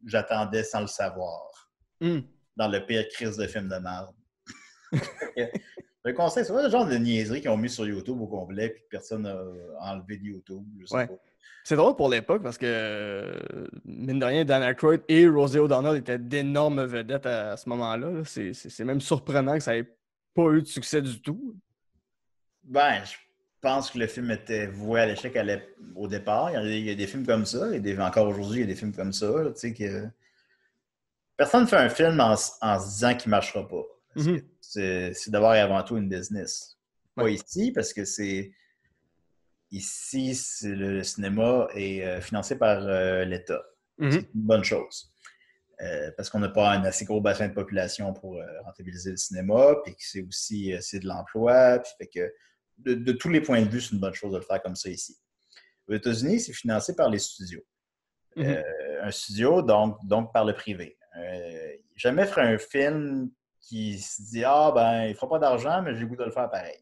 j'attendais sans le savoir. Mm. Dans le pire crise de film de merde. Le conseil, c'est pas le genre de niaiserie qu'ils ont mis sur YouTube au complet puis que personne n'a enlevé de YouTube. Je sais Ouais. pas. C'est drôle pour l'époque parce que, mine de rien, Dan Aykroyd et Rosie O'Donnell étaient d'énormes vedettes à ce moment-là. Là. C'est même surprenant que ça n'ait pas eu de succès du tout. Ben, je pense que le film était voué à l'échec au départ. Il y a des films comme ça. Encore aujourd'hui, il y a des films comme ça. Là, tu sais, que personne ne fait un film en se disant qu'il ne marchera pas. Parce que c'est d'abord et avant tout une business. Pas Ouais. ici, parce que Ici, le cinéma est financé par l'État. C'est une bonne chose. Parce qu'on n'a pas un assez gros bassin de population pour rentabiliser le cinéma, puis que c'est aussi c'est de l'emploi, puis fait que de tous les points de vue, c'est une bonne chose de le faire comme ça ici. Aux États-Unis, c'est financé par les studios. Un studio, donc par le privé. Jamais ferait un film qui se dit « Ah, ben, il ne fera pas d'argent, mais j'ai le goût de le faire pareil. »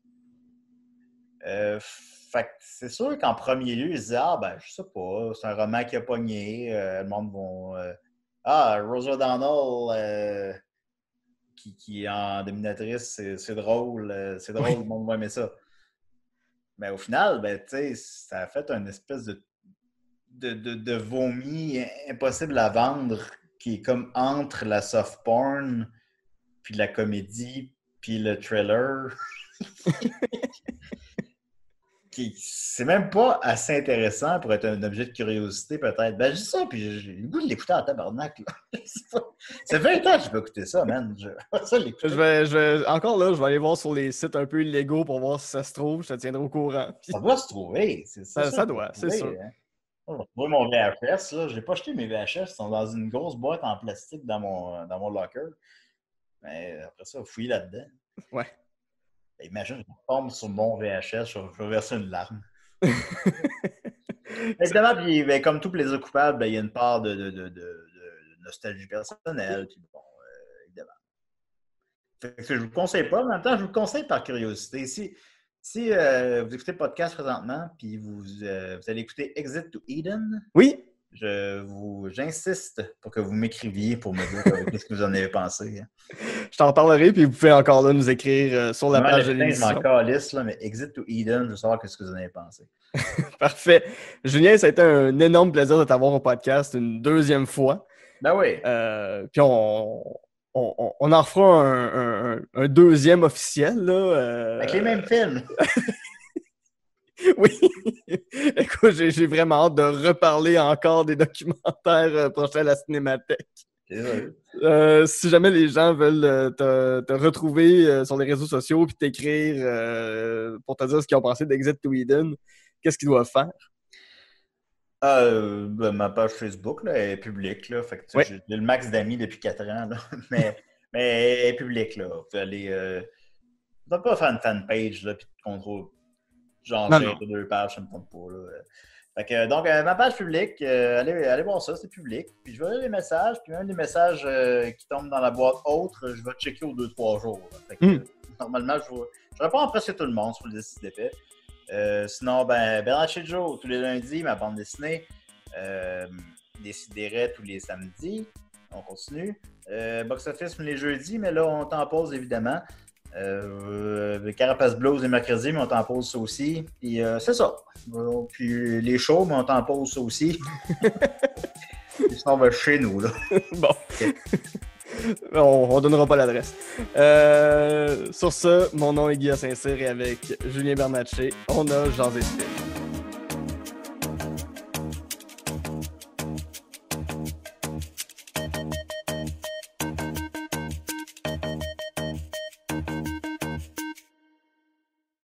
Fait que c'est sûr qu'en premier lieu, ils se disent « Ah, ben, je sais pas, c'est un roman qui a pogné, le monde va... Rosie O'Donnell qui est en dominatrice, c'est drôle, le monde va aimer ça. » Mais au final, ben, tu sais, ça a fait une espèce de vomi impossible à vendre qui est comme entre la soft porn, puis la comédie, puis le trailer. C'est même pas assez intéressant pour être un objet de curiosité, peut-être. Ben, je dis ça, puis j'ai le goût de l'écouter en tabarnak. Là. Ça fait 20 ans que je vais écouter ça, man. Encore là, je vais aller voir sur les sites un peu illégaux pour voir si ça se trouve. Je te tiendrai au courant. Ça doit se trouver. Ça doit, c'est sûr. Hein. Je vais trouver mon VHS. Là. Je n'ai pas acheté mes VHS. Ils sont dans une grosse boîte en plastique dans mon locker. Mais après ça, fouiller là-dedans. Ouais. Imagine, je tombe sur mon VHS, je vais verser une larme. Évidemment, puis, ben, comme tout plaisir coupable, ben, il y a une part de nostalgie personnelle. Puis bon, évidemment. Fait que je ne vous le conseille pas, mais en même temps, je vous le conseille par curiosité. Si vous écoutez le podcast présentement, puis vous allez écouter Exit to Eden, oui, j'insiste pour que vous m'écriviez pour me dire qu'est-ce que vous en avez pensé. Hein. Je t'en parlerai, puis vous pouvez encore là nous écrire sur la page de l'émission. Je m'en calisse, là, mais Exit to Eden, je veux savoir qu'est-ce que vous en avez pensé. Parfait. Julien, ça a été un énorme plaisir de t'avoir au podcast une deuxième fois. Ben oui. Puis on en refera un deuxième officiel. Là, Avec les mêmes films. Oui. Écoute, j'ai vraiment hâte de reparler encore des documentaires prochains à la Cinémathèque. Si jamais les gens veulent te retrouver sur les réseaux sociaux puis t'écrire pour te dire ce qu'ils ont pensé d'Exit to Eden, qu'est-ce qu'ils doivent faire? Ma page Facebook là, est publique. Là, fait que, Oui. j'ai le max d'amis depuis 4 ans. Là, mais elle est publique. Là. Vous pouvez aller. Tu ne pas faire une fanpage et contrôle. Genre, Non, j'ai non. 2 pages, ça ne me tente pas. Là. Fait que, donc, ma page publique, allez voir ça, c'est public. Puis je vais lire les messages, puis même les messages qui tombent dans la boîte autre, je vais checker aux 2-3 jours. Là. Fait que, normalement, je réponds à presque tout le monde sur le décide d'effet. Sinon, Bernard chez Joe, tous les lundis, ma bande dessinée. Décideret tous les samedis. On continue. Box Office les jeudis, mais là, on t'en pause évidemment. Carapace Blues les mercredis, mais on t'en pause ça aussi. Puis c'est ça. Puis les shows, mais on t'en pause ça aussi. Ils sont chez nous, là. Bon. Okay. On donnera pas l'adresse. Sur ce, mon nom est Guillaume Saint-Cyr et avec Julien Bernatchez, on a Jean Film.